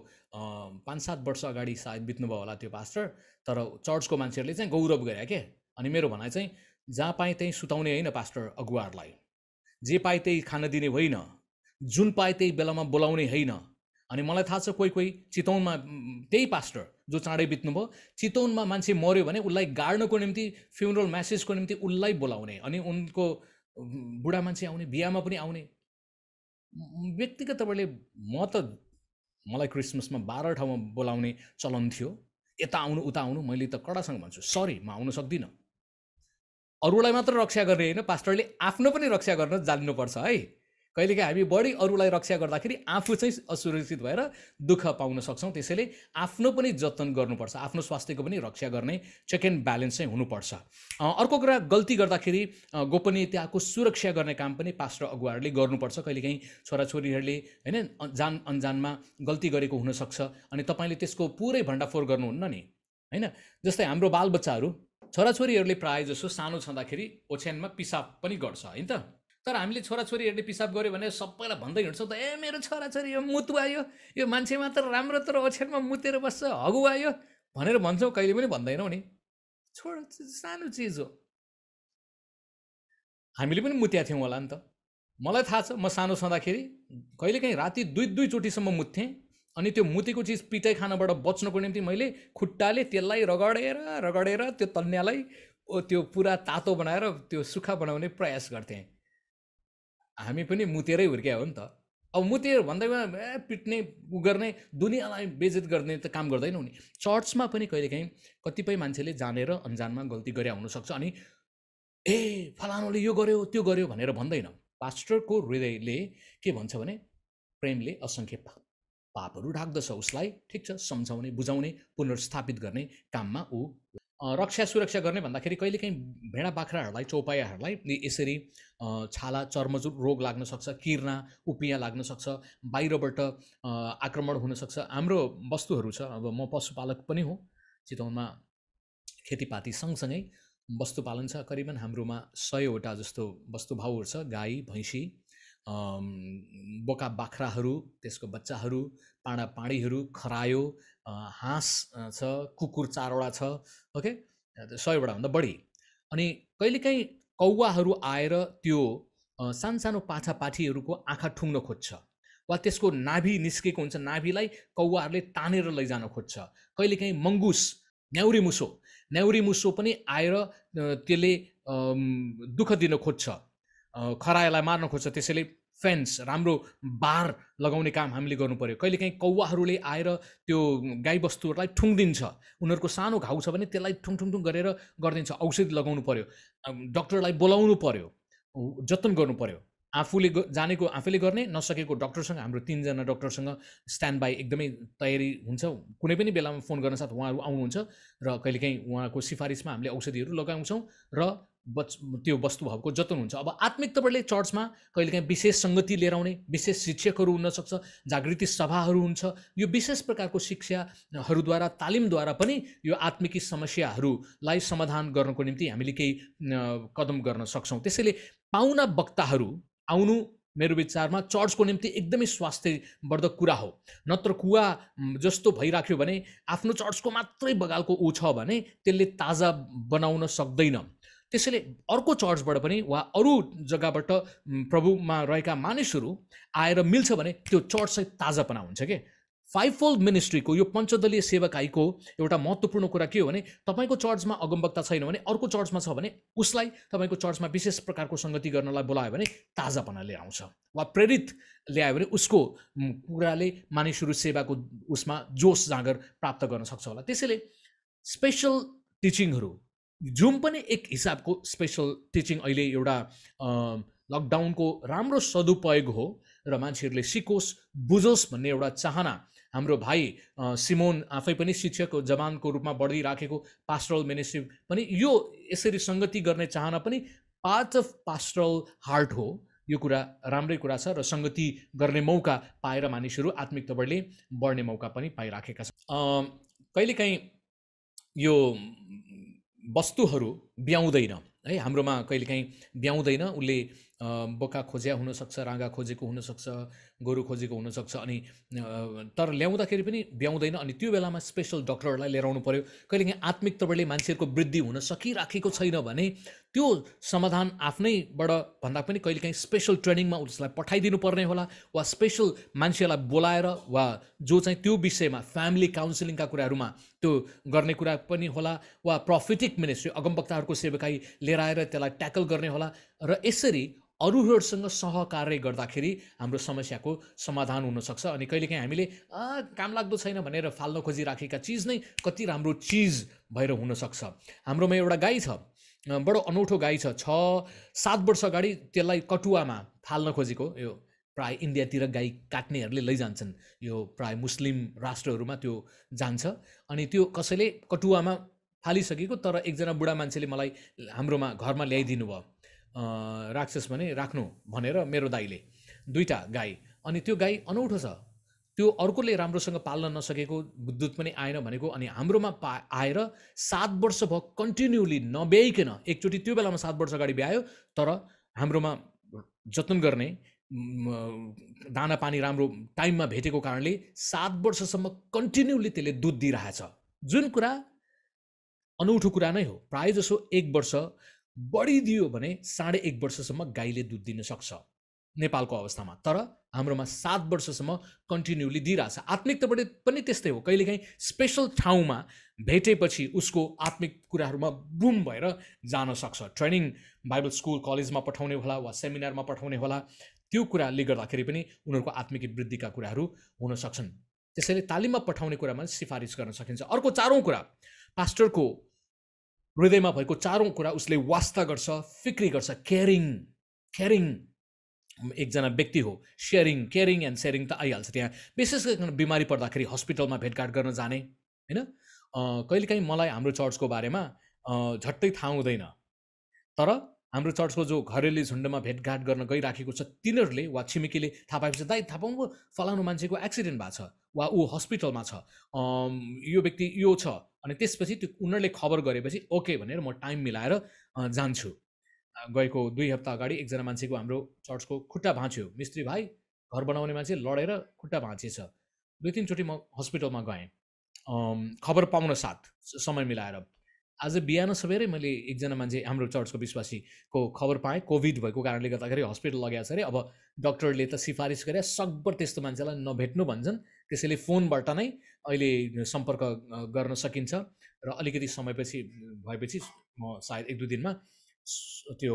5-7 वर्ष अगाडि सायद बित्नुभयो होला त्यो पास्टर। तर चर्चको मान्छेहरूले चाहिँ गौरव गरे के। अनि मेरो भनाइ चाहिँ, जहाँ पाएँ त्यहीँ सुताउने होइन पास्टर अगुवाहरूलाई, जे पाए त्यही खान दिने होइन, जुन पाए त्यही बेलामा बोलाउने होइन। अनि मलाई थाहा छ कोही कोही चितवनमा त्यही पास्टर जो चाँडै बित्नुभयो, चितवनमा मान्छे मर्यो भने उसलाई गाड्नको निम्ति, फ्युनरल म्यासेजको निम्ति उसलाई बोलाउने, अनि उनको बुढा मान्छे आउने, बिहामा पनि आउने। व्यक्तिगत तपाईँले मलाई क्रिसमसमा 12 ठाउँमा बोलाउने चलन थियो, यता आउनु उता आउनु। मैले त कडासँग भन्छु, सरी म आउन सक्दिनँ। अरूलाई मात्र रक्षा गर्ने होइन, पास्टरले आफ्नो पनि रक्षा गर्न जान्नुपर्छ है। कहिलेकाहीँ हामी बढी अरूलाई रक्षा गर्दाखेरि आफू चाहिँ असुरक्षित भएर दुःख पाउन सक्छौँ। त्यसैले आफ्नो पनि जतन गर्नुपर्छ, आफ्नो स्वास्थ्यको पनि रक्षा गर्ने चेक एन्ड ब्यालेन्स चाहिँ हुनुपर्छ। अर्को कुरा, गल्ती गर्दाखेरि गोपनीयताको सुरक्षा गर्ने काम पनि पास्टर अगुवाहरूले गर्नुपर्छ। कहिलेकाहीँ छोराछोरीहरूले होइन जान अनजानमा गल्ती गरेको हुनसक्छ, अनि तपाईँले त्यसको पुरै भण्डाफोर गर्नुहुन्न नि होइन। जस्तै हाम्रो बालबच्चाहरू, छोराछोरीहरूले प्रायः जसो सानो छँदाखेरि ओछ्यानमा पिसाब पनि गर्छ होइन त। तर हामीले छोराछोरीहरूले पिसाब गऱ्यो भने सबैलाई भन्दै हिँड्छौँ त, ए मेरो छोराछोरी यो मुतु आयो, यो मान्छे मात्र राम्रो, तर ओछ्यानमा मुतेर बस्छ, हगु आयो भनेर भन्छौँ, कहिले पनि भन्दैनौँ नि। छोड, सानो चिज हो। हामीले पनि मुत्या थियौँ होला नि त। मलाई थाहा छ, म सानो छँदाखेरि कहिलेकाहीँ राति 2 चोटिसम्म मुत्थेँ। अनि त्यो मुतेको चिज पिटाइ खानबाट बच्नको निम्ति मैले खुट्टाले त्यसलाई रगडेर त्यो तन्यालाई त्यो पुरा तातो बनाएर त्यो सुक्खा बनाउने प्रयास गर्थेँ। हामी पनि मुतेरै हुर्क्या हो नि त। अब मुतेर भन्दैमा पिट्ने गर्ने, दुनियाँलाई बेइज्जत गर्ने त काम गर्दैनौँ नि। चर्चमा पनि कहिलेकाहीँ कतिपय मान्छेले जानेर अनजानमा गल्ती गरे हुनसक्छ, अनि ए फलानुले यो गर्यो त्यो गर्यो भनेर भन्दैन। पास्टरको हृदयले के भन्छ भने, प्रेमले असङ्ख्य पापहरू ढाक्दछ उसलाई। ठिक छ, सम्झाउने, बुझाउने, पुनर्स्थापित गर्ने काममा ऊ रक्षा सुरक्षा गर्ने भन्दाखेरि कहिलेकाहीँ भेडा बाख्राहरूलाई, चौपायाहरूलाई यसरी छाला चर्मजुर रोग लाग्न सक्छ, किर्ना उपियाँ लाग्न सक्छ, बाहिरबाट आक्रमण हुनसक्छ। हाम्रो वस्तुहरू छ, अब म पशुपालक पनि हो, चितवनमा खेतीपाती सँगसँगै वस्तुपालन छ। करिबन हाम्रोमा 100वटा जस्तो वस्तुभाउहरू छ, गाई, भैँसी, बोका बाख्राहरू, त्यसको बच्चाहरू, पाडा पाडीहरू, खरायो, हाँस छ, कुकुर 4वटा छ, ओके, 100वटा भन्दा बढी। अनि कहिलेकाहीँ कौवाहरू आएर त्यो सानसानो पाठापाठीहरूको आँखा ठुङ्न खोज्छ, वा त्यसको नाभि निस्केको हुन्छ, नाभिलाई कौवाहरूले तानेर लैजान खोज्छ। कहिलेकाहीँ मङ्गुस, न्याउरी मुसो पनि आएर त्यसले दुःख दिन खोज्छ, खरायोलाई मार्न खोज्छ। त्यसैले फेन्स, राम्रो बार लगाउने काम हामीले गर्नु पर्यो। कहिलेकाहीँ कौवाहरूले आएर त्यो गाईबस्तुहरूलाई ठुङ्दिन्छ, उनीहरूको सानो घाउ छ भने त्यसलाई ठुङ ठुङ ठुङ गरेर गरिदिन्छ, औषधि लगाउनु पर्यो, डक्टरलाई बोलाउनु पर्यो, जतन गर्नु पर्यो। आफूले जानेको आफैले गर्ने, नसकेको डक्टरसँग, हाम्रो 3 जना डक्टरसँग स्ट्यान्ड बाई एकदमै तयारी हुन्छ, कुनै पनि बेलामा फोन गर्न साथ उहाँहरू आउनुहुन्छ र कहिलेकाहीँ उहाँको सिफारिसमा हामीले औषधिहरू लगाउँछौँ र त्यो वस्तुभावको जतन हुन्छ। अब आत्मिक तवरले चर्चमा कहिलेकाहीँ विशेष सङ्गति लिएर आउने, विशेष शिक्षकहरू हुनसक्छ, जागृति सभाहरू हुन्छ, यो विशेष प्रकारको शिक्षाहरूद्वारा, तालिमद्वारा पनि यो आत्मिकी समस्याहरूलाई समाधान गर्नको निम्ति हामीले केही कदम गर्न सक्छौँ। त्यसैले पाहुना वक्ताहरू आउनु मेरो विचारमा चर्चको निम्ति एकदमै स्वास्थ्यवर्धक कुरा हो। नत्र कुवा जस्तो भइराख्यो भने, आफ्नो चर्चको मात्रै बगालको ऊ छ भने त्यसले ताजा बनाउन सक्दैन। त्यसैले अर्को चर्चबाट पनि वा अरू जग्गाबाट प्रभुमा रहेका मानिसहरू आएर मिल्छ भने त्यो चर्च चाहिँ ताजापना हुन्छ के। फाइभफोल्ड मिनिस्ट्रीको यो पञ्चदलीय सेवकाईको एउटा महत्त्वपूर्ण कुरा के हो भने, तपाईँको चर्चमा अगमवक्ता छैन भने अर्को चर्चमा छ भने उसलाई तपाईँको चर्चमा विशेष प्रकारको सङ्गति गर्नलाई बोलायो भने ताजापना लिएर आउँछ, वा प्रेरित ल्यायो भने उसको कुराले मानिसहरू सेवाको उसमा जोस जाँगर प्राप्त गर्न सक्छ होला। त्यसैले स्पेसल टिचिङहरू, जुम पनि एक हिसाबको स्पेसल टिचिङ अहिले एउटा लकडाउनको राम्रो सदुपयोग हो र मान्छेहरूले सिकोस् बुझोस् भन्ने एउटा चाहना हाम्रो भाइ सिमोन आफै पनि शिक्षक जवानको रूपमा बढिराखेको पास्टरल मिनिस्ट्री पनि यो यसरी सङ्गति गर्ने चाहना पनि पार्ट अफ पास्टरल हार्ट हो। यो कुरा राम्रै कुरा छ र सङ्गति गर्ने मौका पाएर मानिसहरू आत्मिक तवरले बढ्ने मौका पनि पाइराखेका छन्। कहिलेकाहीँ यो वस्तुहरू ब्याउँदैन है, हाम्रोमा कहिलेकाहीँ ब्याउँदैन, उसले बोका खोज्या हुनसक्छ, राँगा खोजेको हुनसक्छ, गोरु खोजेको हुनसक्छ, अनि तर ल्याउँदाखेरि पनि ब्याउँदैन। अनि त्यो बेलामा स्पेसल डक्टरहरूलाई लिएर आउनु पर्यो। कहिलेकाहीँ आत्मिक तवरले मान्छेहरूको वृद्धि हुन सकिराखेको छैन भने त्यो समाधान आफ्नैबाट भन्दा पनि कहिलेकाहीँ स्पेसल ट्रेनिङमा उसलाई पठाइदिनु पर्ने होला, वा स्पेसल मान्छेलाई बोलाएर वा जो चाहिँ त्यो विषयमा फ्यामिली काउन्सिलिङका कुराहरूमा त्यो गर्ने कुरा पनि होला, वा प्रोफेटिक मिनिस्ट्री अगमवक्ताहरूको सेवकाई लिएर आएर त्यसलाई ट्याकल गर्ने होला। र यसरी अरूहरूसँग सहकार्य गर्दाखेरि हाम्रो समस्याको समाधान हुनसक्छ। अनि कहिलेकाहीँ हामीले काम लाग्दो छैन भनेर फाल्न खोजिराखेका चिज नै कति राम्रो चिज भएर हुनसक्छ। हाम्रोमा एउटा गाई छ, बडो अनौठो गाई छ, 6-7 वर्ष अगाडि त्यसलाई कटुवामा फाल्न खोजेको। यो प्राय इन्डियातिर गाई काट्नेहरूले लैजान्छन्, यो प्राय मुस्लिम राष्ट्रहरूमा त्यो जान्छ। अनि त्यो कसैले कटुवामा फालिसकेको, तर एकजना बुढा मान्छेले मलाई हाम्रोमा घरमा ल्याइदिनु भयो, राक्षस भने राख्नु भनेर मेरो दाइले 2टा गाई। अनि त्यो गाई अनौठो छ, त्यो अर्कोले राम्रोसँग पाल्न नसकेको, दुध पनि आएन भनेको। अनि हाम्रोमा आएर 7 वर्ष भयो कन्टिन्युली नब्याइकन, एकचोटि त्यो बेलामा 7 वर्ष अगाडि ब्यायो, तर हाम्रोमा जतन गर्ने दाना पानी राम्रो टाइममा भेटेको कारणले 7 वर्षसम्म कन्टिन्युली त्यसले दुध दिइरहेछ, जुन कुरा अनौठो कुरा नै हो। प्राय जसो 1 वर्ष बढी दियो भने 1.5 वर्षसम्म गाईले दुध दिन सक्छ नेपालको अवस्थामा, तर हाम्रोमा 7 वर्षसम्म कन्टिन्युली दिइरहेछ। आत्मिकताबाट पनि त्यस्तै हो, कहिलेकाहीँ स्पेसल ठाउँमा भेटेपछि उसको आत्मिक कुराहरूमा बुम भएर जान सक्छ। ट्रेनिङ बाइबल स्कुल कलेजमा पठाउने होला, वा सेमिनारमा पठाउने होला, त्यो कुराले गर्दाखेरि पनि उनीहरूको आत्मिक वृद्धिका कुराहरू हुन सक्छन्। त्यसैले तालिममा पठाउने कुरामा सिफारिस गर्न सकिन्छ। अर्को 4औं कुरा, पास्टरको हृदयमा भएको 4औं कुरा, उसले वास्ता गर्छ, फिक्री गर्छ, केयरिङ एकजना व्यक्ति हो। केयरिङ एन्ड सेयरिङ त आइहाल्छ त्यहाँ। विशेष गरी बिमारी पर्दाखेरि हस्पिटलमा भेटघाट गर्न जाने होइन। कहिलेकाहीँ मलाई हाम्रो चर्चको बारेमा झट्टै थाहा हुँदैन, तर हाम्रो चर्चको जो घरेलु झुन्डमा भेटघाट गर्न गइराखेको छ तिनीहरूले वा छिमेकीले थाहा पाएपछि, दाइ थाहा पाउनु फलानु मान्छेको एक्सिडेन्ट भएको छ, वा ऊ हस्पिटलमा छ, यो व्यक्ति यो छ, अनि त्यसपछि त्यो उनीहरूले खबर गरेपछि ओके भनेर म टाइम मिलाएर जान्छु। गएको 2 हप्ता अगाडि एकजना मान्छेको हाम्रो चर्चको खुट्टा भाँच्यो, मिस्त्री भाइ घर बनाउने मान्छे लडेर खुट्टा भाँचिएछ। 2-3 चोटि म हस्पिटलमा गएँ खबर पाउन साथ, समय मिलाएर। आज बिहान सबेरै मैले एकजना मान्छे हाम्रो चर्चको विश्वासीको खबर पाएँ, कोभिड भएको कारणले गर्दाखेरि हस्पिटल लगेको छ अरे। अब डक्टरले त सिफारिस गरे सक्बर त्यस्तो मान्छेलाई नभेट्नु भन्छन्, त्यसैले फोनबाट नै अहिले सम्पर्क गर्न सकिन्छ। र अलिकति समयपछि भएपछि म सायद 1-2 दिनमा त्यो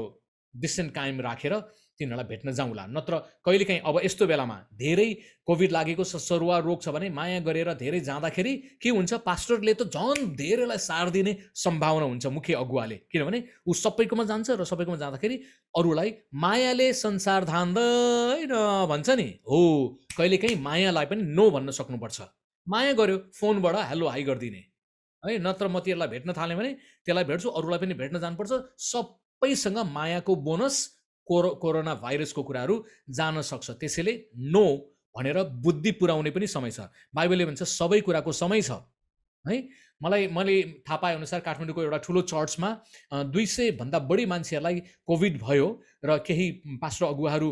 डिस्टेन्स कायम राखेर तिनीहरूलाई भेट्न जाउँला। नत्र कहिलेकाहीँ अब यस्तो बेलामा धेरै कोभिड लागेको सरुवा रोग छ भने माया गरेर धेरै जाँदाखेरि के हुन्छ, पास्टरले त झन् धेरैलाई सार दिने सम्भावना हुन्छ मुख्य अगुवाले, किनभने ऊ सबैकोमा जान्छ र सबैकोमा जाँदाखेरि अरूलाई मायाले संसार धान्दैन भन्छ नि हो। कहिलेकाहीँ मायालाई पनि नो भन्न सक्नुपर्छ। माया गर्यो फोनबाट हेलो हाई गरिदिने है, नत्र म तिनीहरूलाई भेट्न थालेँ भने त्यसलाई भेट्छु, अरूलाई पनि भेट्न जानुपर्छ। सबैसँग मायाको बोनस कोरोना भाइरसको कुराहरू जान सक्छ। त्यसैले नो भनेर बुद्धि पुर्याउने पनि समय छ। बाइबलले भन्छ सबै कुराको समय छ है। मैले थाहा पाए अनुसार काठमाडौँको एउटा ठुलो चर्चमा 200 भन्दा बढी मान्छेहरूलाई कोभिड भयो र केही पास्टर अगुवाहरू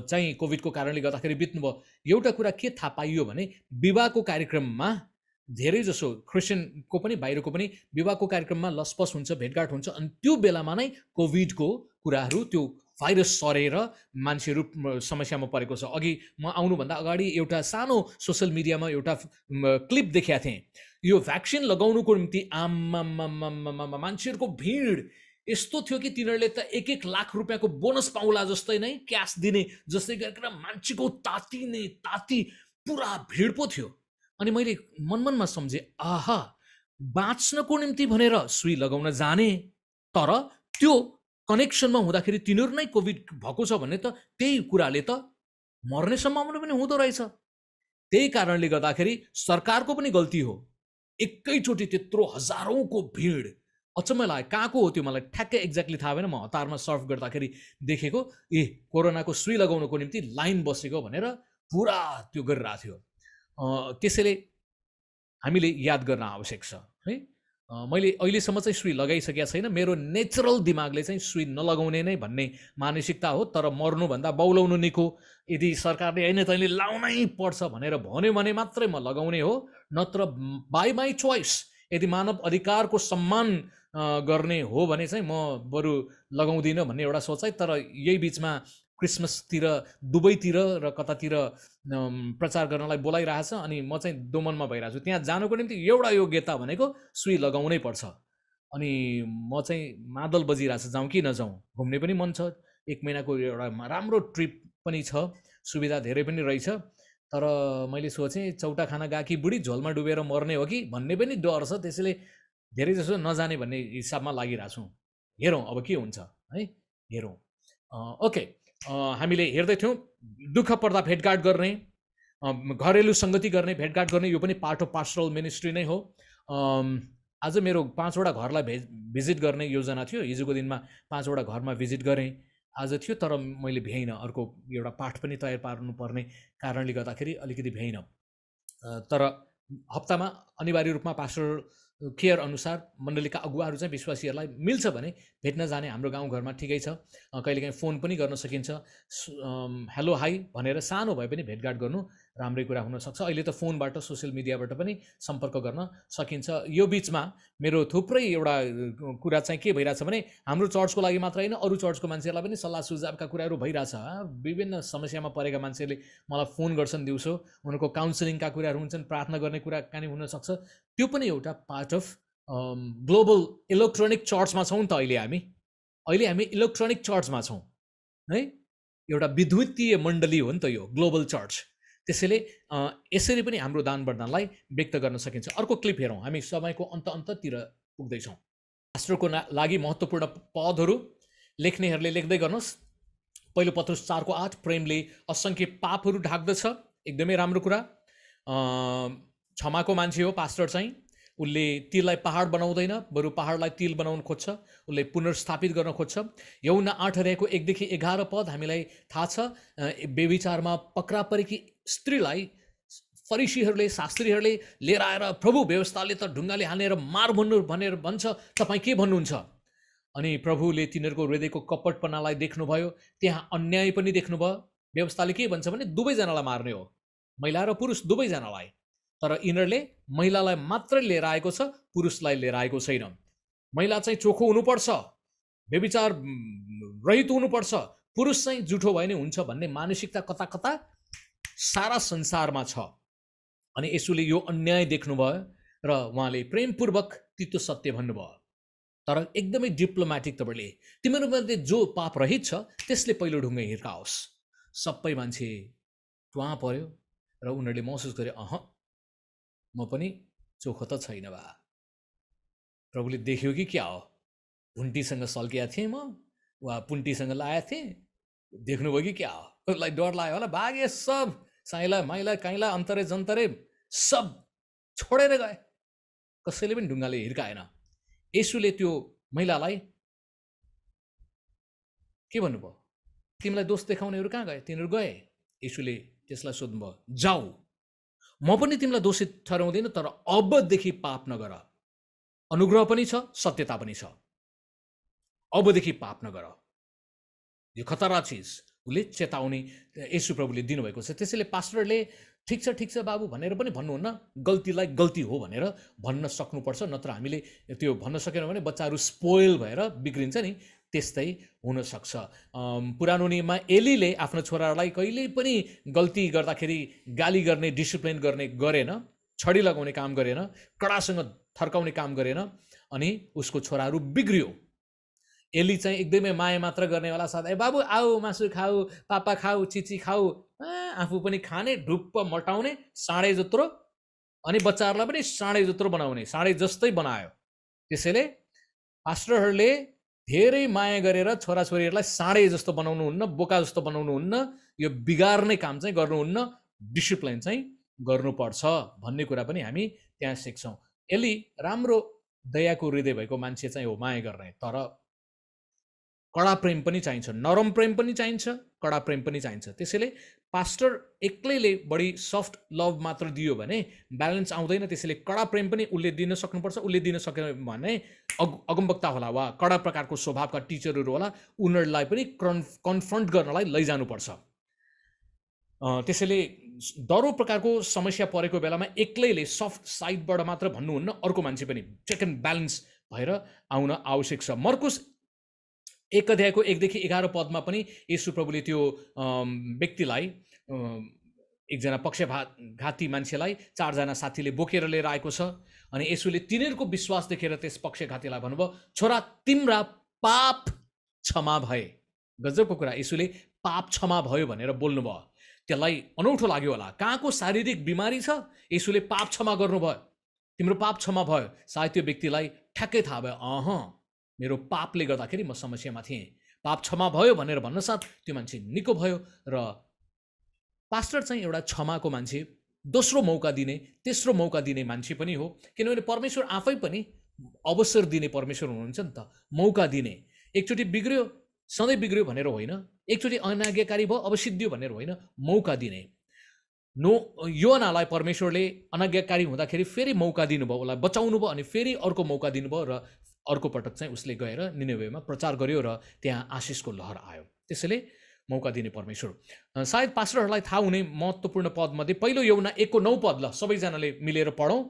चाहिँ कोभिडको कारणले गर्दाखेरि बित्नुभयो। एउटा कुरा के थाहा पाइयो भने विवाहको कार्यक्रममा धेरै जसो क्रिस्चियनको पनि बाहिरको पनि विवाहको कार्यक्रममा लसपस हुन्छ, भेटघाट हुन्छ, अनि त्यो बेलामा नै कोभिडको कुराहरू त्यो भाइरस सरेर मान्छेहरू समस्यामा परेको छ। अघि म आउनुभन्दा अगाडि एउटा सानो सोसियल मिडियामा एउटा क्लिप देखेका थिएँ। यो भ्याक्सिन लगाउनुको निम्ति आम्मामामामा मान्छेहरूको भिड यस्तो थियो कि तिनीहरूले त 1-1 लाख रुपियाँको बोनस पाउला जस्तै नै क्यास दिने जस्तै गरेर मान्छेको ताती पुरा भिड पो थियो। अनि मैले मनमनमा सम्झेँ, आहा बाँच्नको निम्ति भनेर सुई लगाउन जाने, तर त्यो कनेक्सनमा हुँदाखेरि तिनीहरू नै कोभिड भएको छ भने त त्यही कुराले त मर्ने सम्भावना पनि हुँदो रहेछ। त्यही कारणले गर्दाखेरि सरकारको पनि गल्ती हो। एकैचोटि त्यत्रो हजारौंको भिड अचम्म लाग्यो। कहाँको हो त्यो मलाई ठ्याक्कै एक्ज्याक्टली थाहा भएन। म हतारमा सर्फ गर्दाखेरि देखेको कोरोनाको सुई लगाउनको निम्ति लाइन बसेको भनेर पुरा त्यो गरिरहेको थियो। त्यसैले हामीले याद गर्न आवश्यक छ है। मैले अहिलेसम्म चाहिँ सुई लगाइसकेका छैन। मेरो नेचुरल दिमागले चाहिँ सुई नलगाउने नै भन्ने मानसिकता हो। तर मर्नुभन्दा बौलाउनु निको। यदि सरकारले होइन तैँले लाउनै पर्छ भनेर भन्यो भने मात्रै म लगाउने हो, नत्र बाई माई चोइस। यदि मानव अधिकारको सम्मान गर्ने हो भने चाहिँ म बरु लगाउँदिनँ भन्ने एउटा सोचाइ। तर यही बिचमा क्रिसमसतिर दुबईतिर र कतातिर प्रचार गर्नलाई बोलाइरहेछ, अनि म चाहिँ दोमनमा भइरहेको छु। त्यहाँ जानको निम्ति एउटा योग्यता भनेको सुई लगाउनै पर्छ। अनि म चाहिँ मादल बजिरहेछ, जाउँ कि नजाउँ। घुम्ने पनि मन छ, 1 महिनाको एउटा राम्रो ट्रिप पनि छ, सुविधा धेरै पनि रहेछ। तर मैले सोचेँ चौटा खाना गएकी बुढी झोलमा डुबेर मर्ने हो कि भन्ने पनि डर छ। त्यसैले धेरै जसो नजाने भन्ने हिसाबमा लागिरहेको छु। हेरौँ अब के हुन्छ है, हेरौँ। ओके, हामीले हेर्दै थियौँ दुःख पर्दा भेटघाट गर्ने, घरेलु सङ्गति गर्ने, भेटघाट गर्ने, यो पनि पार्ट अफ पास्टरल मिनिस्ट्री नै हो। आज मेरो 5वटा घरलाई भिजिट गर्ने योजना थियो। हिजोको दिनमा 5वटा घरमा भिजिट गरेँ। आज थियो तर मैले भ्याइनँ। अर्को एउटा पाठ पनि तयार पार्नुपर्ने कारणले गर्दाखेरि अलिकति भ्याइनँ। तर हप्तामा अनिवार्य रूपमा पास्टर केयर अनुसार मण्डलीका अगुवाहरू चाहिँ विश्वासीहरूलाई मिल्छ भने भेट्न जाने हाम्रो गाउँघरमा ठिकै छ। कहिलेकाहीँ फोन पनि गर्न सकिन्छ। हेलो हाई भनेर सानो भए पनि भेटघाट गर्नु राम्रै कुरा हुनसक्छ। अहिले त फोनबाट सोसियल मिडियाबाट पनि सम्पर्क गर्न सकिन्छ। यो बिचमा मेरो थुप्रै एउटा कुरा चाहिँ के भइरहेछ भने हाम्रो चर्चको लागि मात्र होइन, अरू चर्चको मान्छेहरूलाई पनि सल्लाह सुझावका कुराहरू भइरहेछ। विभिन्न समस्यामा परेका मान्छेहरूले मलाई फोन गर्छन्, दिउँसो उनीहरूको काउन्सिलिङका कुराहरू हुन्छन्, प्रार्थना गर्ने कुरा कहाँनिर हुनसक्छ। त्यो पनि एउटा पार्ट अफ ग्लोबल इलेक्ट्रोनिक चर्चमा छौँ नि त अहिले हामी इलेक्ट्रोनिक चर्चमा छौँ है। एउटा विद्युतीय मण्डली हो नि त यो ग्लोबल चर्च। त्यसैले यसरी पनि हाम्रो दान वरदानलाई व्यक्त गर्न सकिन्छ। अर्को क्लिप हेरौँ। हामी समयको अन्ततिर पुग्दैछौँ। पास्टरको लागि महत्त्वपूर्ण पदहरू लेख्नेहरूले लेख्दै गर्नुहोस्। पहिलो पत्रुस 4:8, प्रेमले असङ्ख्य पापहरू ढाक्दछ। एकदमै राम्रो कुरा। क्षमाको मान्छे हो पास्टर चाहिँ। उसले तिललाई पहाड बनाउँदैन, बरु पहाडलाई तिल बनाउन खोज्छ। उसले पुनर्स्थापित गर्न खोज्छ। यूहन्ना 8:1-11 हामीलाई थाहा छ, बेविचारमा पक्रा परेकी स्त्रीलाई फरिसीहरूले, शास्त्रीहरूले लिएर आएर प्रभु व्यवस्थाले त ढुङ्गाले हानेर मार भन्नु भनेर भन्छ, तपाईँ के भन्नुहुन्छ? अनि प्रभुले तिनीहरूको हृदयको कपटपनालाई देख्नुभयो, त्यहाँ अन्याय पनि देख्नुभयो। व्यवस्थाले के भन्छ भने दुवैजनालाई मार्ने हो, महिला र पुरुष दुवैजनालाई। तर यिनीहरूले महिलालाई मात्रै लिएर आएको छ, पुरुषलाई लिएर आएको छैन। महिला चाहिँ चोखो हुनुपर्छ, व्यभिचार रहित हुनुपर्छ, पुरुष चाहिँ जुठो भए नै हुन्छ भन्ने मानसिकता कता कता सारा संसारमा छ। अनि यसुले यो अन्याय देख्नुभयो र उहाँले प्रेमपूर्वक तितो सत्य भन्नुभयो। तर एकदमै डिप्लोमेटिक तपाईँले तिमीहरूमध्ये जो पाप रहित छ त्यसले पहिलो ढुङ्गा हिर्काओस्। सबै मान्छे ट्वाँ पर्यो र उनीहरूले महसुस गरे म पनि चोखो त छैन बा। प्रभुले देख्यो कि क्या हो, भुन्टीसँग सल्किया थिएँ म वा पुन्टीसँग लाएको थिएँ, देख्नुभयो कि क्या हो, उसलाई डर लाग्यो होला, भागे सब साइला माइला काइला अन्तरे जन्तरे सब छोडेर गए, कसैले पनि ढुङ्गाले हिर्काएन। येशूले त्यो महिलालाई के भन्नुभयो, तिमीलाई दोष देखाउनेहरू कहाँ गए? तिनीहरू गए। येशूले त्यसलाई सोध्नुभयो, जाऊ, म पनि तिमीलाई दोषी ठहराउँदिनँ, तर अबदेखि पाप नगर। अनुग्रह पनि छ, सत्यता पनि छ। अबदेखि पाप नगर। यो खतरा चिज उसले चेतावनी येशू प्रभुले दिनुभएको छ। त्यसैले पास्टरले ठिक छ बाबु भनेर पनि भन्नुहुन्न, गल्तीलाई गल्ती हो भनेर भन्न सक्नुपर्छ। नत्र हामीले त्यो भन्न सकेन भने बच्चाहरू स्पोइल भएर बिग्रिन्छ नि, त्यस्तै हुनसक्छ। पुरानो नियममा एलीले आफ्नो छोरालाई कहिल्यै पनि गल्ती गर्दाखेरि गाली गर्ने, डिसिप्लिन गर्ने गरेन, छडी लगाउने काम गरेन, कडासँग थर्काउने काम गरेन, अनि उसको छोराहरू बिग्रियो। एली चाहिँ एकदमै माया मात्र गर्नेवाला साथै, बाबु आऊ मासु खाऊ, पापा खाऊ, चिची खाऊ, आफू पनि खाने, ढुप्प मटाउने साँडे जत्रो, अनि बच्चाहरूलाई पनि साँडे जत्रो बनाउने, साँडे जस्तै बनायो। त्यसैले पास्टरहरूले धेरै माया गरेर छोराछोरीहरूलाई साँडे जस्तो बनाउनुहुन्न, बोका जस्तो बनाउनुहुन्न, यो बिगार्ने काम चाहिँ गर्नुहुन्न, डिसिप्लिन चाहिँ गर्नुपर्छ भन्ने कुरा पनि हामी त्यहाँ सिक्छौँ। एली राम्रो दयाको हृदय भएको मान्छे चाहिँ हो, माया गर्ने, तर कडा प्रेम पनि चाहिन्छ, नरम प्रेम पनि चाहिन्छ, कडा प्रेम पनि चाहिन्छ। त्यसैले पास्टर एक्लैले बढी सफ्ट लभ मात्र दियो भने ब्यालेन्स आउँदैन। त्यसैले कडा प्रेम पनि उसले दिन सक्नुपर्छ। उसले दिन सकेन भने अगमवक्ता होला वा कडा प्रकारको स्वभावका टिचरहरू होला, उनीहरूलाई पनि कन्फ्रन्ट गर्नलाई लैजानुपर्छ। त्यसैले डरो प्रकारको समस्या परेको बेलामा एक्लैले सफ्ट साइडबाट मात्र भन्नुहुन्न, अर्को मान्छे पनि चेक एन्ड ब्यालेन्स भएर आउन आवश्यक छ। मर्कुस 1 अध्यायको 1 देखि 11 पदमा पनि येशू प्रभुले त्यो व्यक्तिलाई, एकजना पक्षघाती मान्छेलाई 4 जना साथीले बोकेर लिएर आएको छ, अनि येशूले तिनीहरूको विश्वास देखेर त्यस पक्षघातीलाई भन्नुभयो, छोरा तिम्रा पाप क्षमा भए। गजबको कुरा, येशूले पाप क्षमा भयो भनेर बोल्नुभयो। त्यसलाई अनौठो लाग्यो होला, कहाँको शारीरिक बिमारी छ, येशूले पाप क्षमा गर्नुभयो, तिम्रो पाप क्षमा भयो। सायद त्यो व्यक्तिलाई ठ्याक्कै थाहा भयो, मेरो पापले गर्दाखेरि म समस्यामा थिएँ, पाप क्षमा भयो भनेर भन्न साथ त्यो मान्छे निको भयो। र पास्टर चाहिँ एउटा क्षमाको मान्छे, दोस्रो मौका दिने, तेस्रो मौका दिने मान्छे पनि हो। किनभने परमेश्वर आफै पनि अवसर दिने परमेश्वर हुनुहुन्छ नि त, मौका दिने। एकचोटि बिग्रियो सधैँ बिग्रियो भनेर होइन, एकचोटि अनाज्ञाकारी भयो अब सिद्धियो भनेर होइन, मौका दिने। योनालाई परमेश्वरले अनाज्ञाकारी हुँदाखेरि फेरि मौका दिनुभयो, उसलाई बचाउनु भयो, अनि फेरि अर्को मौका दिनुभयो, र अर्को पटक चाहिँ उसले गएर निनेवेमा प्रचार गर्यो र त्यहाँ आशिषको लहर आयो। त्यसैले मौका दिने परमेश्वर। सायद पास्टरहरूलाई थाहा हुने महत्त्वपूर्ण पदमध्ये पहिलो यूहन्ना 1:9 पद, ल सबैजनाले मिलेर पढौँ।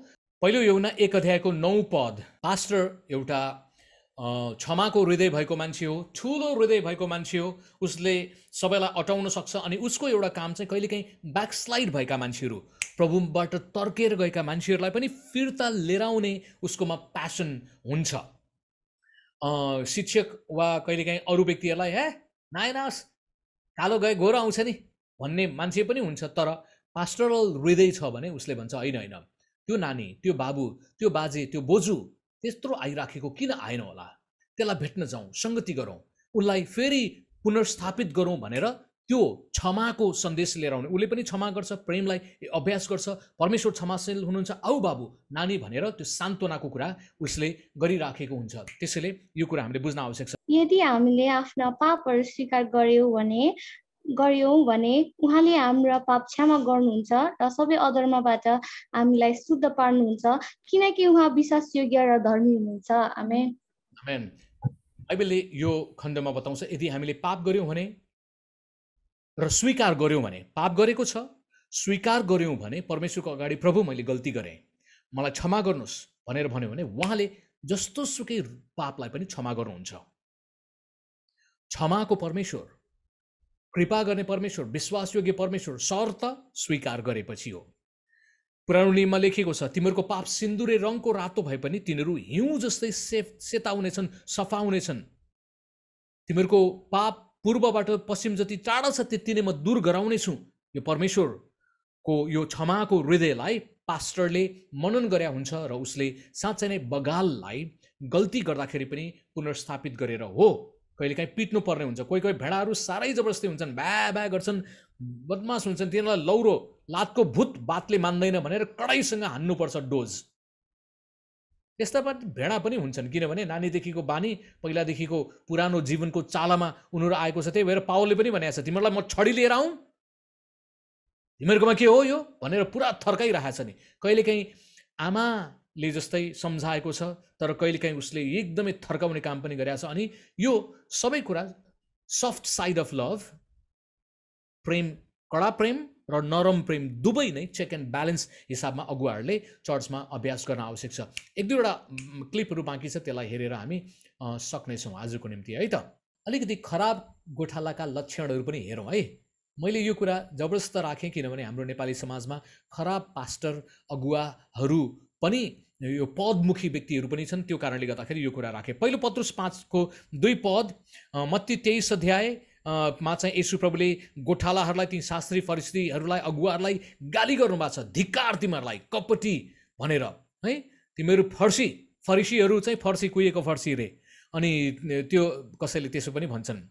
पहिलो यूहन्ना 1 अध्यायको 9 पद। पास्टर एउटा क्षमाको हृदय भएको मान्छे हो, ठुलो हृदय भएको मान्छे हो, उसले सबैलाई अटाउन सक्छ। अनि उसको एउटा काम चाहिँ कहिलेकाहीँ ब्याकस्लाइड भएका मान्छेहरू, प्रभुबाट तर्केर गएका मान्छेहरूलाई पनि फिर्ता लिएर आउने उसकोमा प्यासन हुन्छ। शिक्षक वा कहिलेकाहीँ अरू व्यक्तिहरूलाई नायनास कालो गए गोरो आउँछ नि भन्ने मान्छे पनि हुन्छ, तर पास्टरल हृदय छ भने उसले भन्छ होइन, त्यो नानी, त्यो बाबु, त्यो बाजे, त्यो बोजू त्यत्रो आइराखेको किन आएन होला, त्यसलाई भेट्न जाउँ, सङ्गति गरौँ, उसलाई फेरि पुनर्स्थापित गरौँ भनेर त्यो क्षमाको सन्देश लिएर आउने। उसले पनि क्षमा गर्छ, प्रेमलाई अभ्यास गर्छ, परमेश्वर क्षमाशील हुनुहुन्छ, आऊ बाबु नानी भनेर त्यो सान्त्वनाको कुरा उसले गरिराखेको हुन्छ। त्यसैले यो कुरा हामीले बुझ्न आवश्यक छ। यदि हामीले आफ्ना पापहरू स्वीकार गर्यौँ भने उहाँले हाम्रा पाप क्षमा गर्नुहुन्छ र सबै अधर्मबाट हामीलाई शुद्ध पार्नुहुन्छ, किनकि उहाँ विश्वासयोग्य र धर्मी हुनुहुन्छ। आमेन। आमेन। बाइबलले यो खण्डमा बताउँछ, यदि हामीले पाप गर्यौँ भने र स्वीकार गर्यौँ भने, पाप गरेको छ स्वीकार गर्यौँ भने परमेश्वरको अगाडि, प्रभु मैले गल्ती गरेँ, मलाई क्षमा गर्नुहोस् भनेर भन्यो भने उहाँले जस्तो सुकै पापलाई पनि क्षमा गर्नुहुन्छ। क्षमाको परमेश्वर, कृपा गर्ने परमेश्वर, विश्वासयोग्य परमेश्वर, शर्त स्वीकार गरेपछि हो। पुरानो नियममा लेखिएको छ, तिमीहरूको पाप सिन्दुरे रङको रातो भए पनि तिनीहरू हिउँ जस्तै सेता हुनेछन्, सफा हुनेछन्। तिमीहरूको पाप पूर्वबाट पश्चिम जति टाढा छ त्यति नै म दूर गराउनेछु। यो परमेश्वरको यो क्षमाको हृदयलाई पास्टरले मनन गरे हुन्छ र उसले साँच्चै नै बगाललाई गल्ती गर्दाखेरि पनि पुनर्स्थापित गरेर हो। कहिलेकाहीँ पिट्नु पर्ने हुन्छ, कोही कोही भेडाहरू साह्रै जबरजस्ती हुन्छन्, भ्या भ्या गर्छन्, बदमास हुन्छन्, तिनीहरूलाई लौरो लातको भूत बातले मान्दैन भनेर कडाइसँग हान्नुपर्छ डोज। त्यस्ता भेडा पनि हुन्छन्, किनभने नानीदेखिको बानी, पहिलादेखिको पुरानो जीवनको चालामा उनीहरू आएको छ। त्यही भएर पावलले पनि भनेको छ, तिमीहरूलाई म छडी लिएर आउँ, तिमीहरूकोमा के हो यो भनेर पुरा थर्काइरहेछ नि। कहिलेकाहीँ आमाले जस्तै सम्झाएको छ, तर कहिलेकाहीँ उसले एकदमै थर्काउने काम पनि गरेको छ। अनि यो सबै कुरा सफ्ट साइड अफ लभ, प्रेम, कडा प्रेम र नरम प्रेम दुवै नै चेक एन्ड ब्यालेन्स हिसाबमा अगुवाहरूले चर्चमा अभ्यास गर्न आवश्यक छ। एक दुईवटा क्लिपहरू बाँकी छ, त्यसलाई हेरेर हामी सक्नेछौँ आजको निम्ति है त। अलिकति खराब गोठालाका लक्षणहरू पनि हेरौँ है। मैले यो कुरा जबरजस्त राखेँ किनभने हाम्रो नेपाली समाजमा खराब पास्टर अगुवाहरू पनि यो पदमुखी व्यक्तिहरू पनि छन्, त्यो कारणले गर्दाखेरि यो कुरा राखेँ। पहिलो पत्रुस 5:2 मत्ती 23 अध्याय मा चाहिँ येशू प्रभुले गोठालाहरूलाई, ती शास्त्री फरिसीहरूलाई, अगुवाहरूलाई गाली गर्नुभएको छ, धिक्कार तिमीहरूलाई कपटी भनेर है। तिमीहरू फरिसीहरू चाहिँ फर्सी कुहिएको फर्सी रे। अनि त्यो कसैले त्यसो पनि भन्छन्,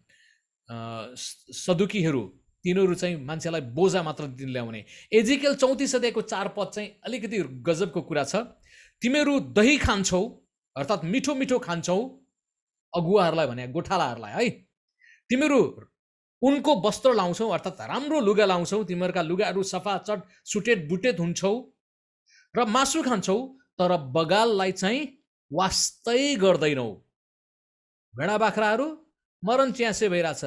सदुकीहरू तिनीहरू चाहिँ मान्छेलाई बोझा मात्र ल्याउने। एजिकेल 34 अध्यायको 4 पद चाहिँ अलिकति गजबको कुरा छ। तिमीहरू दही खान्छौ, अर्थात् मिठो मिठो खान्छौ, अगुवाहरूलाई भने गोठालाहरूलाई है। तिमीहरू उनको वस्त्र लाउँछौ, अर्थात् राम्रो लुगा लाउँछौ, तिमीहरूका लुगाहरू सफा चट सुटेट बुटेट हुन्छौ, र मासु खान्छौ तर बगाललाई चाहिँ वास्तै गर्दैनौ। भेडा बाख्राहरू मरण च्यासे भइरहेछ,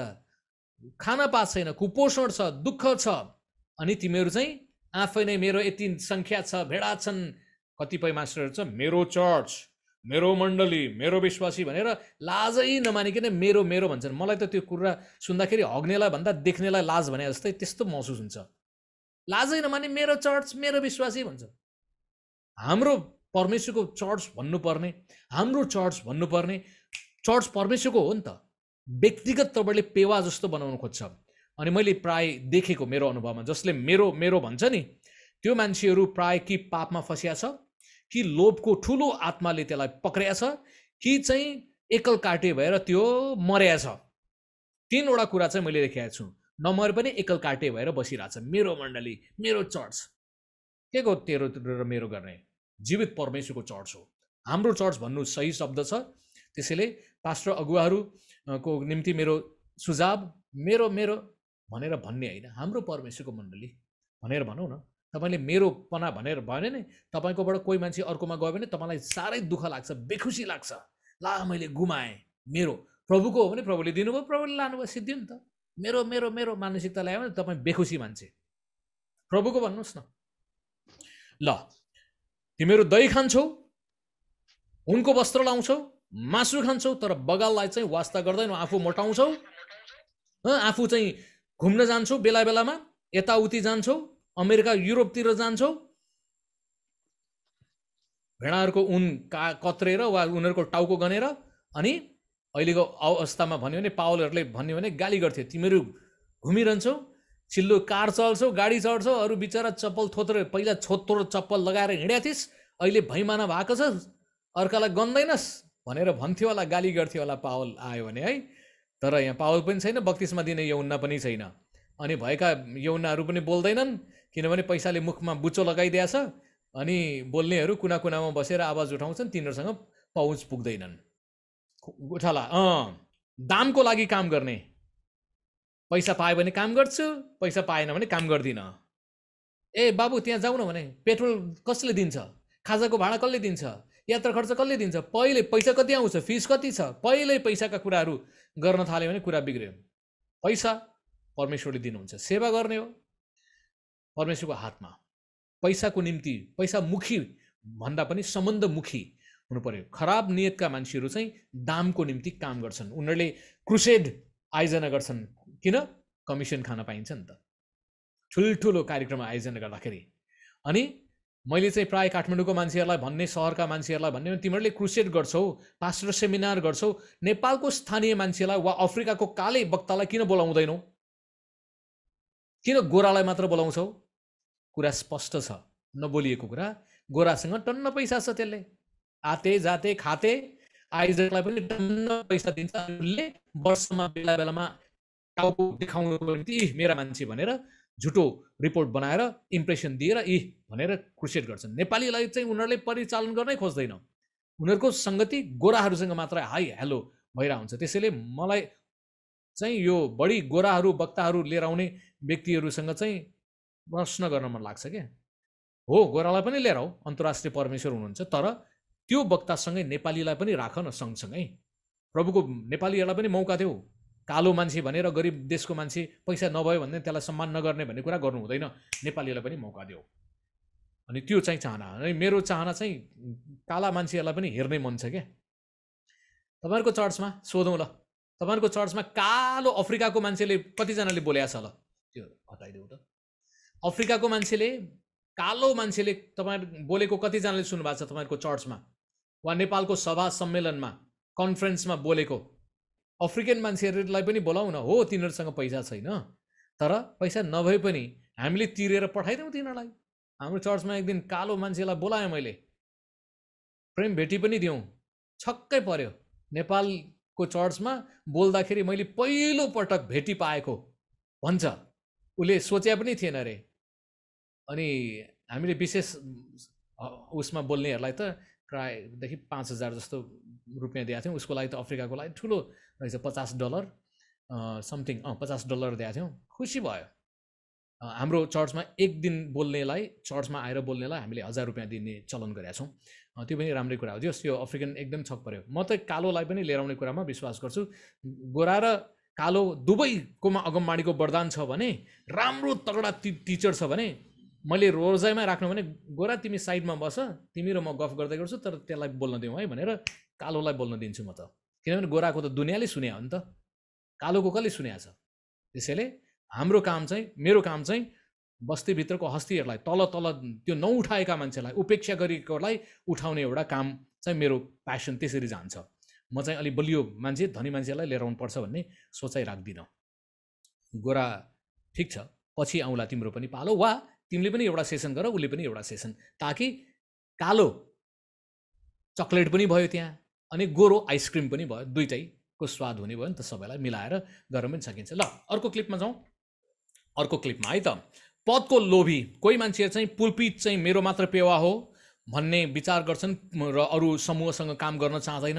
खाना पाएको छैन, कुपोषण छ, दुःख छ, अनि तिमीहरू चाहिँ आफै नै मेरो यति सङ्ख्या छ, भेडा छन्। कतिपय मास्टरहरू छ, मेरो चर्च, मेरो मण्डली, मेरो विश्वासी भनेर लाजै नमानिकन मेरो मेरो भन्छन्। मलाई त त्यो कुरा सुन्दाखेरि हग्नेलाई भन्दा देख्नेलाई लाज भने जस्तै त्यस्तो महसुस हुन्छ। लाजै नमाने मेरो चर्च, मेरो विश्वासी भन्छ। हाम्रो परमेश्वरको चर्च भन्नुपर्ने, हाम्रो चर्च भन्नुपर्ने, चर्च परमेश्वरको हो नि त। व्यक्तिगत तपाईँले पेवा जस्तो बनाउनु खोज्छ। अनि मैले प्राय देखेको मेरो अनुभवमा, जसले मेरो मेरो भन्छ नि, त्यो मान्छेहरू प्राय कि पापमा फसिया छ, कि लोभको ठुलो आत्माले त्यसलाई पक्रिया छ, कि चाहिँ एकल काटे भएर त्यो मर्या छ। तीनवटा कुरा चाहिँ मैले देखेको छु। नमरे पनि एकल काटे भएर बसिरहेछ। मेरो मण्डली, मेरो चर्च, के को तेरो र मेरो गर्ने? जीवित परमेश्वरको चर्च हो हाम्रो चर्च भन्नु सही शब्द छ। त्यसैले पास्टर अगुवाहरूको निम्ति मेरो सुझाव मेरो मेरो भनेर भन्ने होइन, हाम्रो परमेश्वरको मण्डली भनेर भनौँ न। तपाईले मेरो पना भनेर भने नि तपाईकोबाट कोही मान्छे अर्कोमा गयो भने तपाईलाई साह्रै दुःख लाग्छ, बेखुसी लाग्छ। ला मैले गुमाएँ, मेरो प्रभुको हो भने प्रभुले दिनुभयो, प्रभुले लानुभयो, सिद्धियो नि त। मेरो मेरो मेरो मानसिकता ल्यायो भने तपाईँ बेखुसी मान्छे। प्रभुको भन्नुहोस् न। ल तिमीहरू दही खान्छौ, उनको वस्त्र लाउँछौ, मासु खान्छौ, तर बगाललाई चाहिँ वास्ता गर्दैनौ। आफू मोटाउँछौ, आफू चाहिँ घुम्न जान्छौ, बेला बेलामा यताउति जान्छौ, अमेरिका युरोपतिर जान्छौ, भेडाहरूको उन कत्रेर वा उनीहरूको टाउको गनेर। अनि अहिलेको अवस्थामा भन्यो भने पावलहरूले भन्यो भने गाली गर्थे, तिमीहरू घुमिरहन्छौ, चिल्लो कार चल्छौ, गाडी चढ्छौ, अरू बिचरा चप्पल थोत्रो, पहिला छोत्रो चप्पल लगाएर हिँड्या थिइस्, अहिले भैमाना भएको छ, अर्कालाई गन्दैनस् भनेर भन्थ्यो होला, गाली गर्थ्यो होला पावल आयो भने है। तर यहाँ पावल पनि छैन, बत्तिसमा दिने यौना पनि छैन, अनि भएका यौनाहरू पनि बोल्दैनन्, किनभने पैसाले मुखमा बुचो लगाइदिएछ। अनि बोल्नेहरू कुना कुनामा बसेर आवाज उठाउँछन्, तिनीहरूसँग पहुँच पुग्दैनन्। गोठाला दामको लागि काम गर्ने, पैसा पायो भने काम गर्छु, पैसा पाएन भने काम गर्दिनँ। ए बाबु त्यहाँ जाउँ न भने पेट्रोल कसले दिन्छ, खाजाको भाडा कसले दिन्छ, यात्रा खर्च कसले दिन्छ, पहिले पैसा कति आउँछ, फिस कति छ, पहिल्यै पैसाका कुराहरू गर्न थाल्यो भने कुरा बिग्रियो। पैसा परमेश्वरले दिनुहुन्छ, सेवा गर्ने हो परमेश्वरको हातमा। पैसाको निम्ति पैसामुखी भन्दा पनि सम्बन्धमुखी हुनु पर्यो। खराब नियतका मान्छेहरू चाहिँ दामको निम्ति काम गर्छन्, उनीहरूले क्रुसेड आयोजना गर्छन्, किन? कमिसन खान पाइन्छ नि त ठुल्ठुलो कार्यक्रम आयोजना गर्दाखेरि। अनि मैले चाहिँ प्राय काठमाडौँको मान्छेहरूलाई भन्ने, सहरका मान्छेहरूलाई भन्ने, तिमीहरूले क्रुसेड गर्छौ, पास्टर सेमिनार गर्छौ, नेपालको स्थानीय मान्छेलाई वा अफ्रिकाको काले वक्तालाई किन बोलाउँदैनौ? किन गोरालाई मात्र बोलाउँछौ? कुरा स्पष्ट छ, नबोलिएको कुरा। गोरासँग टन्न पैसा छ, त्यसले आते जाते खाते आयोजकलाई पनि टन्न पैसा दिन्छ। उसले वर्षमा बेला बेलामा टाउको देखाउनको निम्ति मेरा मान्छे भनेर झुटो रिपोर्ट बनाएर इम्प्रेसन दिएर भनेर क्रुसेड गर्छन्। नेपालीलाई चाहिँ उनीहरूले परिचालन गर्नै खोज्दैन। उनीहरूको सङ्गति गोराहरूसँग मात्र हाई हेलो भइरहेको हुन्छ। त्यसैले मलाई चाहिँ यो बढी गोराहरू वक्ताहरू लिएर आउने व्यक्तिहरूसँग चाहिँ प्रश्न गर्न मन लाग्छ क्या। हो, गोरालाई पनि लिएर आऊ, अन्तर्राष्ट्रिय परमेश्वर हुनुहुन्छ, तर त्यो वक्तासँगै नेपालीलाई पनि राख न सँगसँगै। प्रभुको नेपालीहरूलाई पनि मौका देऊ। कालो मान्छे भनेर गरिब देशको मान्छे पैसा नभयो भने त्यसलाई सम्मान नगर्ने भन्ने कुरा गर्नु हुँदैन। नेपालीलाई पनि मौका देऊ। अनि त्यो चाहिँ चाहना। अनि मेरो चाहना चाहिँ काला मान्छेहरूलाई पनि हेर्ने मन छ क्या। तपाईँहरूको चर्चमा सोधौँ ल, तपाईँहरूको चर्चमा कालो अफ्रिकाको मान्छेले कतिजनाले बोलेको छ ल? त्यो हटाइदेऊ त। अफ्रिकाको मान्छेले, कालो मान्छेले तपाईँ बोलेको कतिजनाले सुन्नुभएको छ तपाईँहरूको चर्चमा वा नेपालको सभा सम्मेलनमा कन्फरेन्समा बोलेको? अफ्रिकन मान्छेहरूलाई पनि बोलाऊ न। हो, तिनीहरूसँग पैसा छैन, तर पैसा नभए पनि हामीले तिरेर पठाइदिउँ तिनीहरूलाई। हाम्रो चर्चमा एक दिन कालो मान्छेलाई बोलाएँ मैले, प्रेम भेटी पनि दिउँ। छक्कै पर्यो। नेपालको चर्चमा बोल्दाखेरि मैले पहिलो पटक भेटी पाएको भन्छ। उसले सोचे पनि थिएन अरे। अनि हामीले विशेष उसमा बोल्नेहरूलाई त प्रायदेखि 5,000 जस्तो रुपियाँ दिएको थियौँ। उसको लागि त अफ्रिकाको लागि ठुलो रहेछ, $50 समथिङ, $50 दिएको थियौँ। खुसी भयो। हाम्रो चर्चमा एक दिन बोल्नेलाई, चर्चमा आएर बोल्नेलाई हामीले 1,000 रुपियाँ दिने चलन गरेका छौँ। त्यो पनि राम्रै कुरा हो। त्यो अफ्रिकन एकदम छक पर्यो। म त कालोलाई पनि लिएर आउने कुरामा विश्वास गर्छु। गोरा र कालो दुवैकोमा अगमबाणीको वरदान छ भने, राम्रो तगडा टिचर छ भने, मैले रोजाइमा राख्नु भने गोरा तिमी साइडमा बस, तिमी र म गफ गर्दै गर्छु, तर त्यसलाई बोल्न दिउँ है भनेर कालोलाई बोल्न दिन्छु म त। किनभने गोराको त दुनियाँले सुने हो नि त, कालोको कसले सुनेको छ? त्यसैले हाम्रो काम चाहिँ, मेरो काम चाहिँ बस्तीभित्रको हस्तीहरूलाई, तल तल त्यो नउठाएका मान्छेलाई, उपेक्षा गरेकोलाई उठाउने एउटा काम चाहिँ मेरो प्यासन त्यसरी जान्छ। म चाहिँ अलि बलियो मान्छे, धनी मान्छेलाई लिएर आउनुपर्छ भन्ने सोचाइ राख्दिनँ। गोरा ठिक छ, पछि आउँला तिम्रो पनि पालो, वा तिमीले पनि एउटा सेसन गर, उसले पनि एउटा सेसन, ताकि कालो चक्लेट पनि भयो त्यहाँ अनि गोरो आइसक्रिम पनि भयो, दुइटैको स्वाद हुने भयो नि त, सबैलाई मिलाएर गर्न पनि सकिन्छ। ल, अर्को क्लिपमा जाउँ। अर्को क्लिपमा है त, पदको लोभी। कोही मान्छे चाहिँ पुलपिट चाहिँ मेरो मात्र पेवा हो भन्ने विचार गर्छन् र अरू समूहसँग काम गर्न चाहँदैन।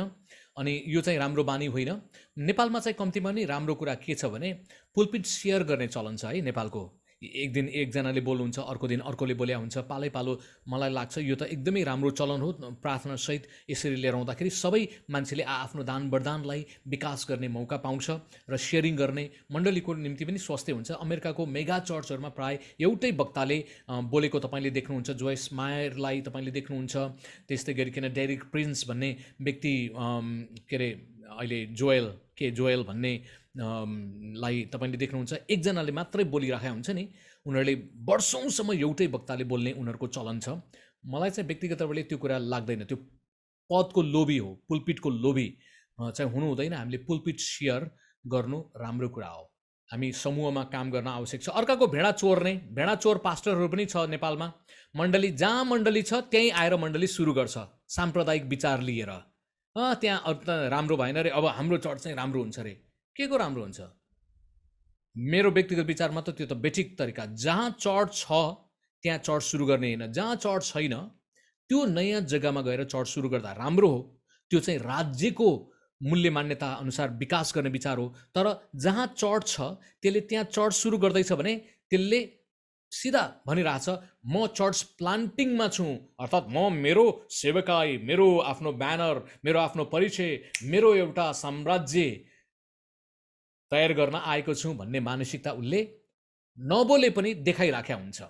अनि यो चाहिँ राम्रो बानी होइन। नेपालमा चाहिँ कम्तीमा नि राम्रो कुरा के छ भने, पुलपिट सेयर गर्ने चलन छ है नेपालको। एक दिन एकजनाले बोल्नुहुन्छ, अर्को दिन अर्कोले बोल्या हुन्छ, पालै पालो। मलाई लाग्छ यो त एकदमै राम्रो चलन हो। प्रार्थनासहित यसरी लिएर आउँदाखेरि सबै मान्छेले आफ्नो दान वरदानलाई विकास गर्ने मौका पाउँछ र सेयरिङ गर्ने मण्डलीको निम्ति पनि स्वस्थ हुन्छ। अमेरिकाको मेगा चर्चहरूमा प्राय एउटै वक्ताले बोलेको तपाईँले देख्नुहुन्छ। जोइस मायरलाई तपाईँले देख्नुहुन्छ। त्यस्तै गरिकन डेरिक प्रिन्स भन्ने व्यक्ति, के अरे अहिले जोएल भन्ने लाई तपाईँले देख्नुहुन्छ। एकजनाले मात्रै बोलिराखेका हुन्छ नि, उनीहरूले वर्षौँसम्म एउटै वक्ताले बोल्ने उनीहरूको चलन छ। मलाई चाहिँ व्यक्तिगत तौरले त्यो कुरा लाग्दैन। त्यो पदको लोभी हो, पुलपिटको लोभी चाहिँ हुनु हुँदैन। हामीले पुलपिट सेयर गर्नु राम्रो कुरा हो। हामी समूहमा काम गर्न आवश्यक छ। अर्काको भेडा चोर्ने, भेडा चोर पास्टरहरू पनि छ नेपालमा। मण्डली जहाँ मण्डली छ त्यहीँ आएर मण्डली सुरु गर्छ साम्प्रदायिक विचार लिएर। त्यहाँ राम्रो भएन रे, अब हाम्रो चर्च चाहिँ राम्रो हुन्छ रे। के को राम्रो हुन्छ? मेरो व्यक्तिगत विचारमा त त्यो त बेठिक तरिका। जहाँ चर्च छ त्यहाँ चर्च सुरु गर्ने होइन, जहाँ चर्च छैन त्यो नयाँ जग्गामा गएर चर्च सुरु गर्दा राम्रो हो। त्यो चाहिँ राज्यको मूल्य मान्यता अनुसार विकास गर्ने विचार हो। तर जहाँ चर्च छ त्यसले त्यहाँ चर्च सुरु गर्दैछ भने त्यसले सिधा भनिरहेछ म चर्च प्लान्टिङमा छु, अर्थात् म मेरो सेवकाई, मेरो आफ्नो ब्यानर, मेरो आफ्नो परिचय, मेरो एउटा साम्राज्य तयार गर्न आएको छु भन्ने मानसिकता उसले नबोले पनि देखाइराखेका हुन्छ।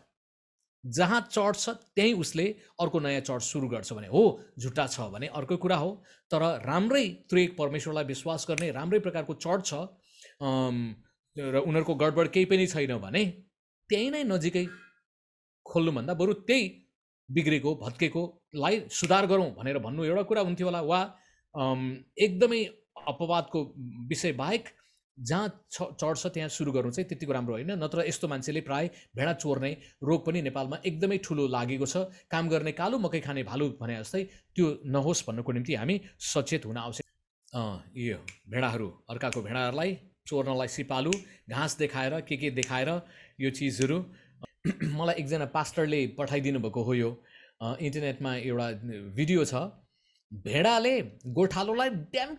जहाँ चर्च छ त्यहीँ उसले अर्को नयाँ चर्च सुरु गर्छ भने हो, झुट्टा छ भने अर्को कुरा हो। तर राम्रै त्रिएक परमेश्वरलाई विश्वास गर्ने राम्रै प्रकारको चर्च छ र उनीहरूको गडबड केही पनि छैन भने त्यहीँ नै नजिकै खोल्नुभन्दा बरु त्यही बिग्रेको भत्केकोलाई सुधार गरौँ भनेर भन्नु एउटा कुरा हुन्थ्यो होला, वा एकदमै अपवादको विषय बाहेक जहाँ चर्च छ त्यहाँ सुरु गर्नु चाहिँ त्यतिको राम्रो होइन। नत्र यस्तो मान्छेले प्राय भेडा चोर्ने रोग पनि नेपालमा एकदमै ठुलो लागेको छ। काम गर्ने कालो मकै खाने भालु भने जस्तै त्यो नहोस् भन्नुको निम्ति हामी सचेत हुन आवश्यक। यो भेडाहरू अर्काको भेडाहरूलाई चोर्नलाई सिपालु घाँस देखाएर के देखाएर यो चिजहरू मलाई एकजना पास्टरले पठाइदिनु भएको हो। यो इन्टरनेटमा एउटा भिडियो छ, भेडाले गोठालोलाई ड्याम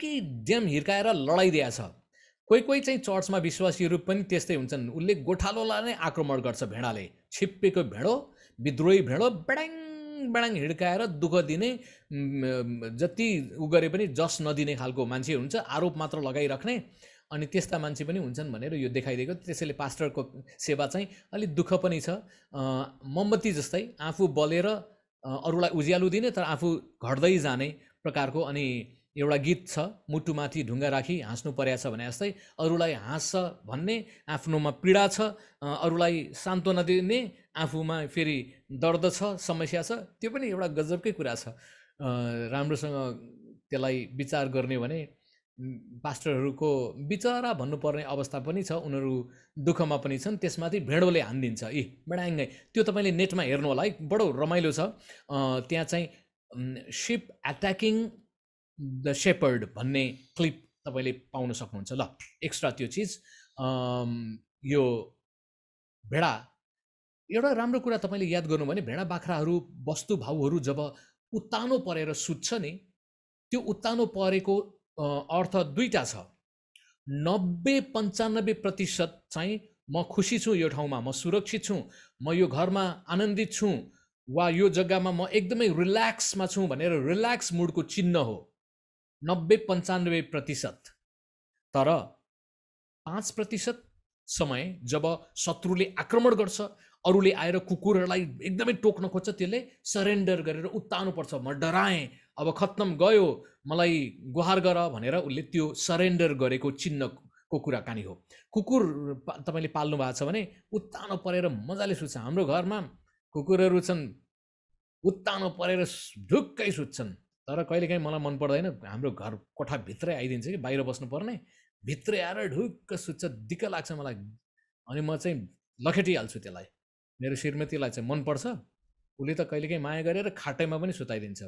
हिर्काएर लडाइदिएको छ। कोही चाहिँ चर्चमा विश्वासीहरू पनि त्यस्तै हुन्छन्, उसले गोठालोलाई नै आक्रमण गर्छ। भेडाले छिप्पेको भेडो, विद्रोही भेडो बडाङ हिर्काएर दुःख दिने, जति उ गरे पनि जस नदिने खालको मान्छे हुन्छ, आरोप मात्र लगाइराख्ने। अनि त्यस्ता मान्छे पनि हुन्छन् भनेर यो देखाइदिएको। त्यसैले पास्टरको सेवा चाहिँ अलिक दुःख पनि छ। मोमबत्ती जस्तै आफू बलेर अरूलाई उज्यालो दिने तर आफू घट्दै जाने प्रकारको। अनि एउटा गीत छ, मुटुमाथि ढुङ्गा राखी हाँस्नु परेको छ भने जस्तै अरूलाई हाँस्छ भन्ने, आफ्नोमा पीडा छ, अरूलाई सान्त्वना दिने, आफूमा फेरि दर्द छ, समस्या छ। त्यो पनि एउटा गजबकै कुरा छ। राम्रोसँग त्यसलाई विचार गर्ने भने पास्टरहरूको बिचरा भन्नुपर्ने अवस्था पनि छ। उनीहरू दुःखमा पनि छन्, त्यसमाथि भेडोले हानिदिन्छ बडाङ्गै। त्यो तपाईँले नेटमा हेर्नु होला है, बडो रमाइलो छ। त्यहाँ चाहिँ शिप एट्याकिङ द शेपर्ड भन्ने क्लिप तपाईँले पाउन सक्नुहुन्छ। ल एक्स्ट्रा त्यो चिज, यो भेडा एउटा राम्रो कुरा तपाईँले याद गर्नु भने, भेडा बाख्राहरू वस्तुभाउहरू जब उत्तानो परेर सुत्छ नि, त्यो उत्तानो परेको अर्थ दुईटा छ। 90-95% चाहिँ म खुसी छु, यो ठाउँमा म सुरक्षित छु, म यो घरमा आनन्दित छु, वा यो जग्गामा म एकदमै रिल्याक्समा छु भनेर रिल्याक्स मुडको चिन्ह हो 90-95%। तर 5% समय जब शत्रुले आक्रमण गर्छ, अरूले आएर कुकुरहरूलाई एकदमै टोक्न खोज्छ, त्यसले सरेन्डर गरेर उत्तानो पर्छ। म डराएँ, अब खत्तम गयो, मलाई गुहार गर भनेर उसले त्यो सरेन्डर गरेको चिन्हको कुराकानी हो। कुकुर तपाईँले पाल्नु भएको छ भने उत्तानो परेर मजाले सुत्छ। हाम्रो घरमा कुकुरहरू छन्, उत्तानो परेर ढुक्कै सुत्छन्। तर कहिलेकाहीँ मलाई मन पर्दैन, हाम्रो घर कोठाभित्रै आइदिन्छ कि बाहिर बस्नुपर्ने, भित्रै आएर ढुक्क सुत्छ, दिक्क लाग्छ मलाई। अनि म चाहिँ लखेटिहाल्छु त्यसलाई। मेरो श्रीमतीलाई चाहिँ मनपर्छ, उसले त कहिलेकाहीँ माया गरेर खाटैमा पनि सुताइदिन्छ।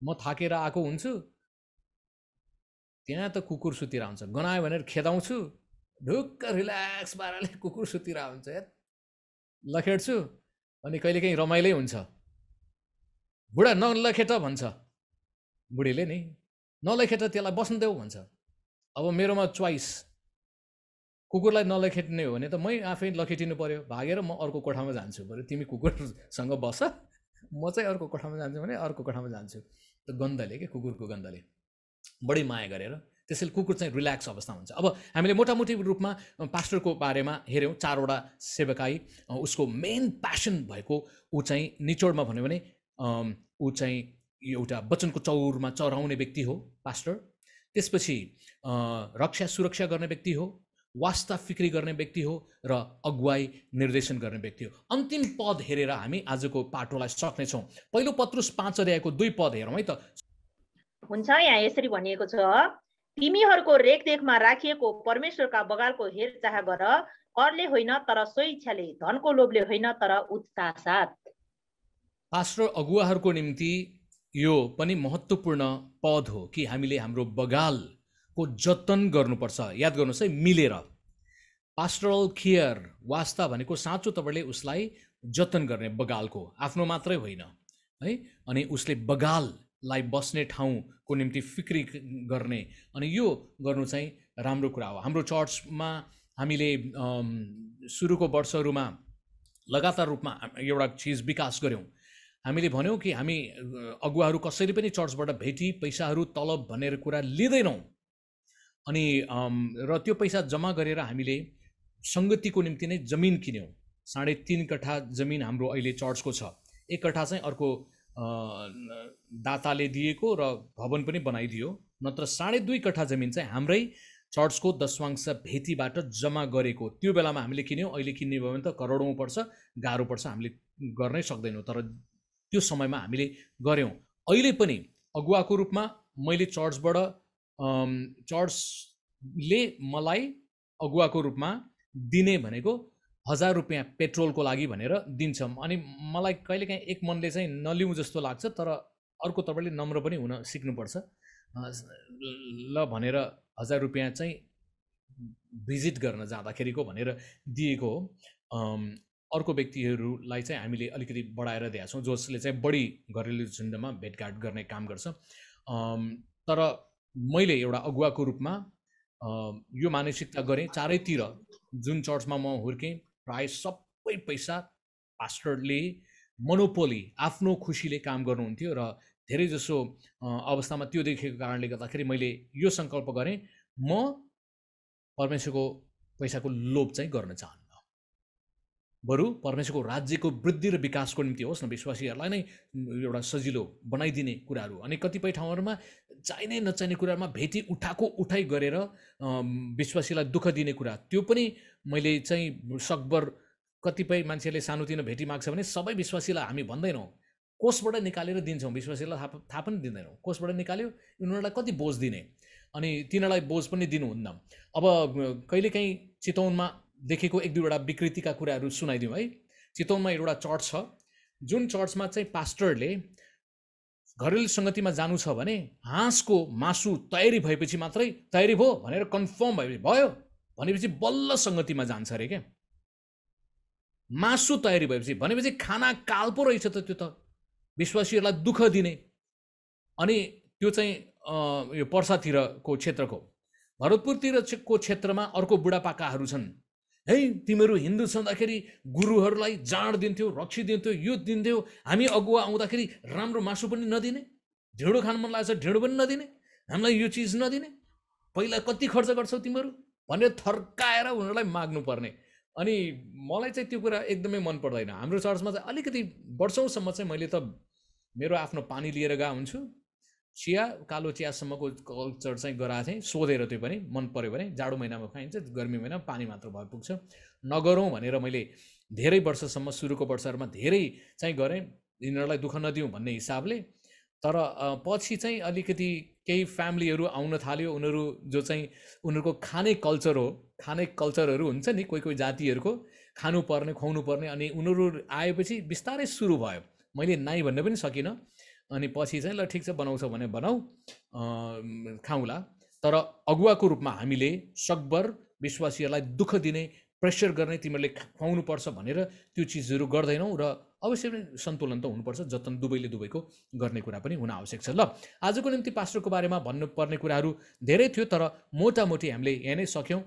म थाकेर आएको हुन्छु, त्यहाँ त कुकुर सुतिरहेको हुन्छ, गनायो भनेर खेदाउँछु, ढुक्क रिल्याक्स पाराले कुकुर सुतिरहेको हुन्छ, लखेट्छु। अनि कहिलेकाहीँ रमाइलै हुन्छ। बुढा नलखेट भन्छ, बुढीले नि नलखेट, त्यसलाई बस्नु देऊ भन्छ। अब मेरोमा चोइस, कुकुरलाई नलखेट्ने हो भने त मै आफै लखेटिनु पर्यो, भागेर म अर्को कोठामा जान्छु। बरु तिमी कुकुरसँग बस, म चाहिँ अर्को कोठामा जान्छु भने अर्को कोठामा जान्छु। त गन्धले के, कुकुरको गन्धले बढी माया गरेर, त्यसैले कुकुर चाहिँ रिल्याक्स अवस्था हुन्छ। अब हामीले मोटामोटी रूपमा पास्टरको बारेमा हेऱ्यौँ, 4वटा सेवकाई, उसको मेन प्यासन भएको ऊ चाहिँ निचोडमा भन्यो भने ऊ चाहिँ एउटा वचनको चौरमा चराउने व्यक्ति हो पास्टर। त्यसपछि रक्षा सुरक्षा गर्ने व्यक्ति हो, वास्ता फिक्री गर्ने व्यक्ति हो, र अगुवाई निर्देशन गर्ने व्यक्ति हो। अन्तिम पद हेरेर हामी आजको पाठोलाई सक्नेछौँ। पहिलो पत्रुस 5 अध्यायको 2 पद हेरौँ है त। हुन्छ, यहाँ यसरी भनिएको छ, तिमीहरूको रेखदेखमा राखिएको परमेश्वरका बगालको हेरचाह गर, करले होइन तर स्वेच्छाले, धनको लोभले होइन तर उत्साह साथ। पास्टर अगुवाहरूको निम्ति यो पनि महत्त्वपूर्ण पद हो कि हामीले हाम्रो बगालको जतन गर्नुपर्छ। याद गर्नुहोस् है, मिलेर। पास्टरल केयर, वास्ता भनेको साँचो तपाईँले उसलाई जतन गर्ने, बगालको, आफ्नो मात्रै होइन है। अनि उसले बगाललाई बस्ने ठाउँको निम्ति फिक्री गर्ने, अनि यो गर्नु चाहिँ राम्रो कुरा हो। हाम्रो चर्चमा हामीले सुरुको वर्षहरूमा लगातार रूपमा एउटा चिज विकास गऱ्यौँ। हामीले भन्यौँ कि हामी अगुवाहरू कसैले पनि चर्चबाट भेटी पैसाहरू तलब भनेर कुरा लिँदैनौँ। अनि र त्यो पैसा जम्मा गरेर हामीले सङ्गतिको निम्ति नै जमिन किन्यौँ। 3.5 कट्ठा जमिन हाम्रो अहिले चर्चको छ। 1 कट्ठा चाहिँ अर्को दाताले दिएको र भवन पनि बनाइदियो। नत्र 2.5 कट्ठा जमिन चाहिँ हाम्रै चर्चको दशवांश भेटीबाट जम्मा गरेको। त्यो बेलामा हामीले किन्यौँ। अहिले किन्ने भयो भने त करोडौँ पर्छ, गाह्रो पर्छ, हामीले गर्नै सक्दैनौँ। तर त्यो समयमा हामीले गऱ्यौँ। अहिले पनि अगुवाको रूपमा मैले चर्चबाट चर्चले मलाई अगुवाको रूपमा दिने भनेको 1000 रुपियाँ पेट्रोलको लागि भनेर दिन्छ। अनि मलाई कहिलेकाहीँ एक मनले चाहिँ नलिउँ जस्तो लाग्छ, तर अर्को तपाईँले नम्र पनि हुन सिक्नुपर्छ ल भनेर 1000 रुपियाँ चाहिँ भिजिट गर्न जाँदाखेरिको भनेर दिएको हो। अर्को व्यक्तिहरूलाई चाहिँ हामीले अलिकति बढाएर दिएका छौँ जसले चाहिँ बढी घरेलु झुन्डमा भेटघाट गर्ने काम गर्छ। तर मैले एउटा अगुवाको रूपमा यो मानसिकता गरेँ। चारैतिर जुन चर्चमा म हुर्केँ प्राय सबै पैसा पास्टरले मोनोपोली आफ्नो खुसीले काम गर्नुहुन्थ्यो र धेरै जसो अवस्थामा त्यो देखेको कारणले गर्दाखेरि मैले यो सङ्कल्प गरेँ, म परमेश्वरको पैसाको लोभ चाहिँ गर्न चाहन्न, बरु परमेश्वरको राज्यको वृद्धि र विकासको निम्ति होस् न विश्वासीहरूलाई नै एउटा सजिलो बनाइदिने कुराहरू। अनि कतिपय ठाउँहरूमा चाहिने नचाहिने कुरामा भेटी उठाइ गरेर विश्वासीलाई दुःख दिने कुरा, त्यो पनि मैले चाहिँ सकभर कतिपय मान्छेले सानोतिनो भेटी माग्छ भने सबै विश्वासीलाई हामी भन्दैनौँ, कोषबाट निकालेर दिन्छौँ। विश्वासीलाई थाहा पनि दिँदैनौँ कोषबाट निकाल्यो, उनीहरूलाई कति बोझ दिने, अनि तिनीहरूलाई बोझ पनि दिनुहुन्न। अब कहिलेकाहीँ चितवनमा देखेको एक दुईवटा विकृतिका कुराहरू सुनाइदिउँ है। चितवनमा एउटा चर्च छ जुन चर्चमा चाहिँ पास्टरले घरेलु सङ्गतिमा जानु छ भने हाँसको मासु तयारी भएपछि मात्रै तयारी भयो भनेर कन्फर्म भएपछि भयो भनेपछि बल्ल सङ्गतिमा जान्छ अरे क्या। मासु तयारी भएपछि भनेपछि खाना काल पो रहेछ त, त्यो त विश्वासीहरूलाई दुःख दिने। अनि त्यो चाहिँ यो पर्सातिरको क्षेत्रको, भरतपुरतिरको क्षेत्रमा अर्को बुढापाकाहरू छन् है, तिमीहरू हिन्दू छँदाखेरि गुरुहरूलाई जाँड दिन्थ्यो, रक्सी दिन्थ्यो, यो दिन्थ्यो, हामी अगुवा आउँदाखेरि राम्रो मासु पनि नदिने, ढेँडो खानु मन लागेछ ढेँडो पनि नदिने, हामीलाई यो चिज नदिने, पहिला कति खर्च गर्छौ तिमीहरू भनेर थर्काएर उनीहरूलाई माग्नुपर्ने। अनि मलाई चाहिँ त्यो कुरा एकदमै मन पर्दैन। हाम्रो चर्चमा चाहिँ अलिकति वर्षौँसम्म चाहिँ मैले त मेरो आफ्नो पानी लिएर गएको हुन्छु, चिया कालो चियासम्मको कल्चर चाहिँ गराएको थिएँ, सोधेर त्यो पनि मन पऱ्यो भने। जाडो महिनामा खाइन्छ, गर्मी महिनामा पानी मात्र भए पुग्छ, नगरौँ भनेर मैले धेरै वर्षसम्म सुरुको वर्षहरूमा धेरै चाहिँ गरेँ, यिनीहरूलाई दुःख नदिउँ भन्ने हिसाबले। तर पछि चाहिँ अलिकति केही फ्यामिलीहरू आउन थाल्यो, उनीहरू जो चाहिँ उनीहरूको खाने कल्चर हो, खाने कल्चरहरू हुन्छ नि कोही कोही जातिहरूको, खानुपर्ने खुवाउनु पर्ने, अनि उनीहरू आएपछि बिस्तारै सुरु भयो। मैले नाइ भन्न पनि सकिनँ, अनि पछि चाहिँ ल ठिक छ बनाउँछौ भने बनाऊ, खाउँला। तर अगुवाको रूपमा हामीले सकभर विश्वासीहरूलाई दुःख दिने, प्रेसर गर्ने, तिमीहरूले खुवाउनुपर्छ भनेर त्यो चिजहरू गर्दैनौँ। र अवश्य पनि सन्तुलन त हुनुपर्छ, जतन दुवैले दुवैको गर्ने कुरा पनि हुन आवश्यक छ। ल आजको निम्ति पास्टरको बारेमा भन्नुपर्ने कुराहरू धेरै थियो, तर मोटामोटी हामीले यहाँ नै सक्यौँ।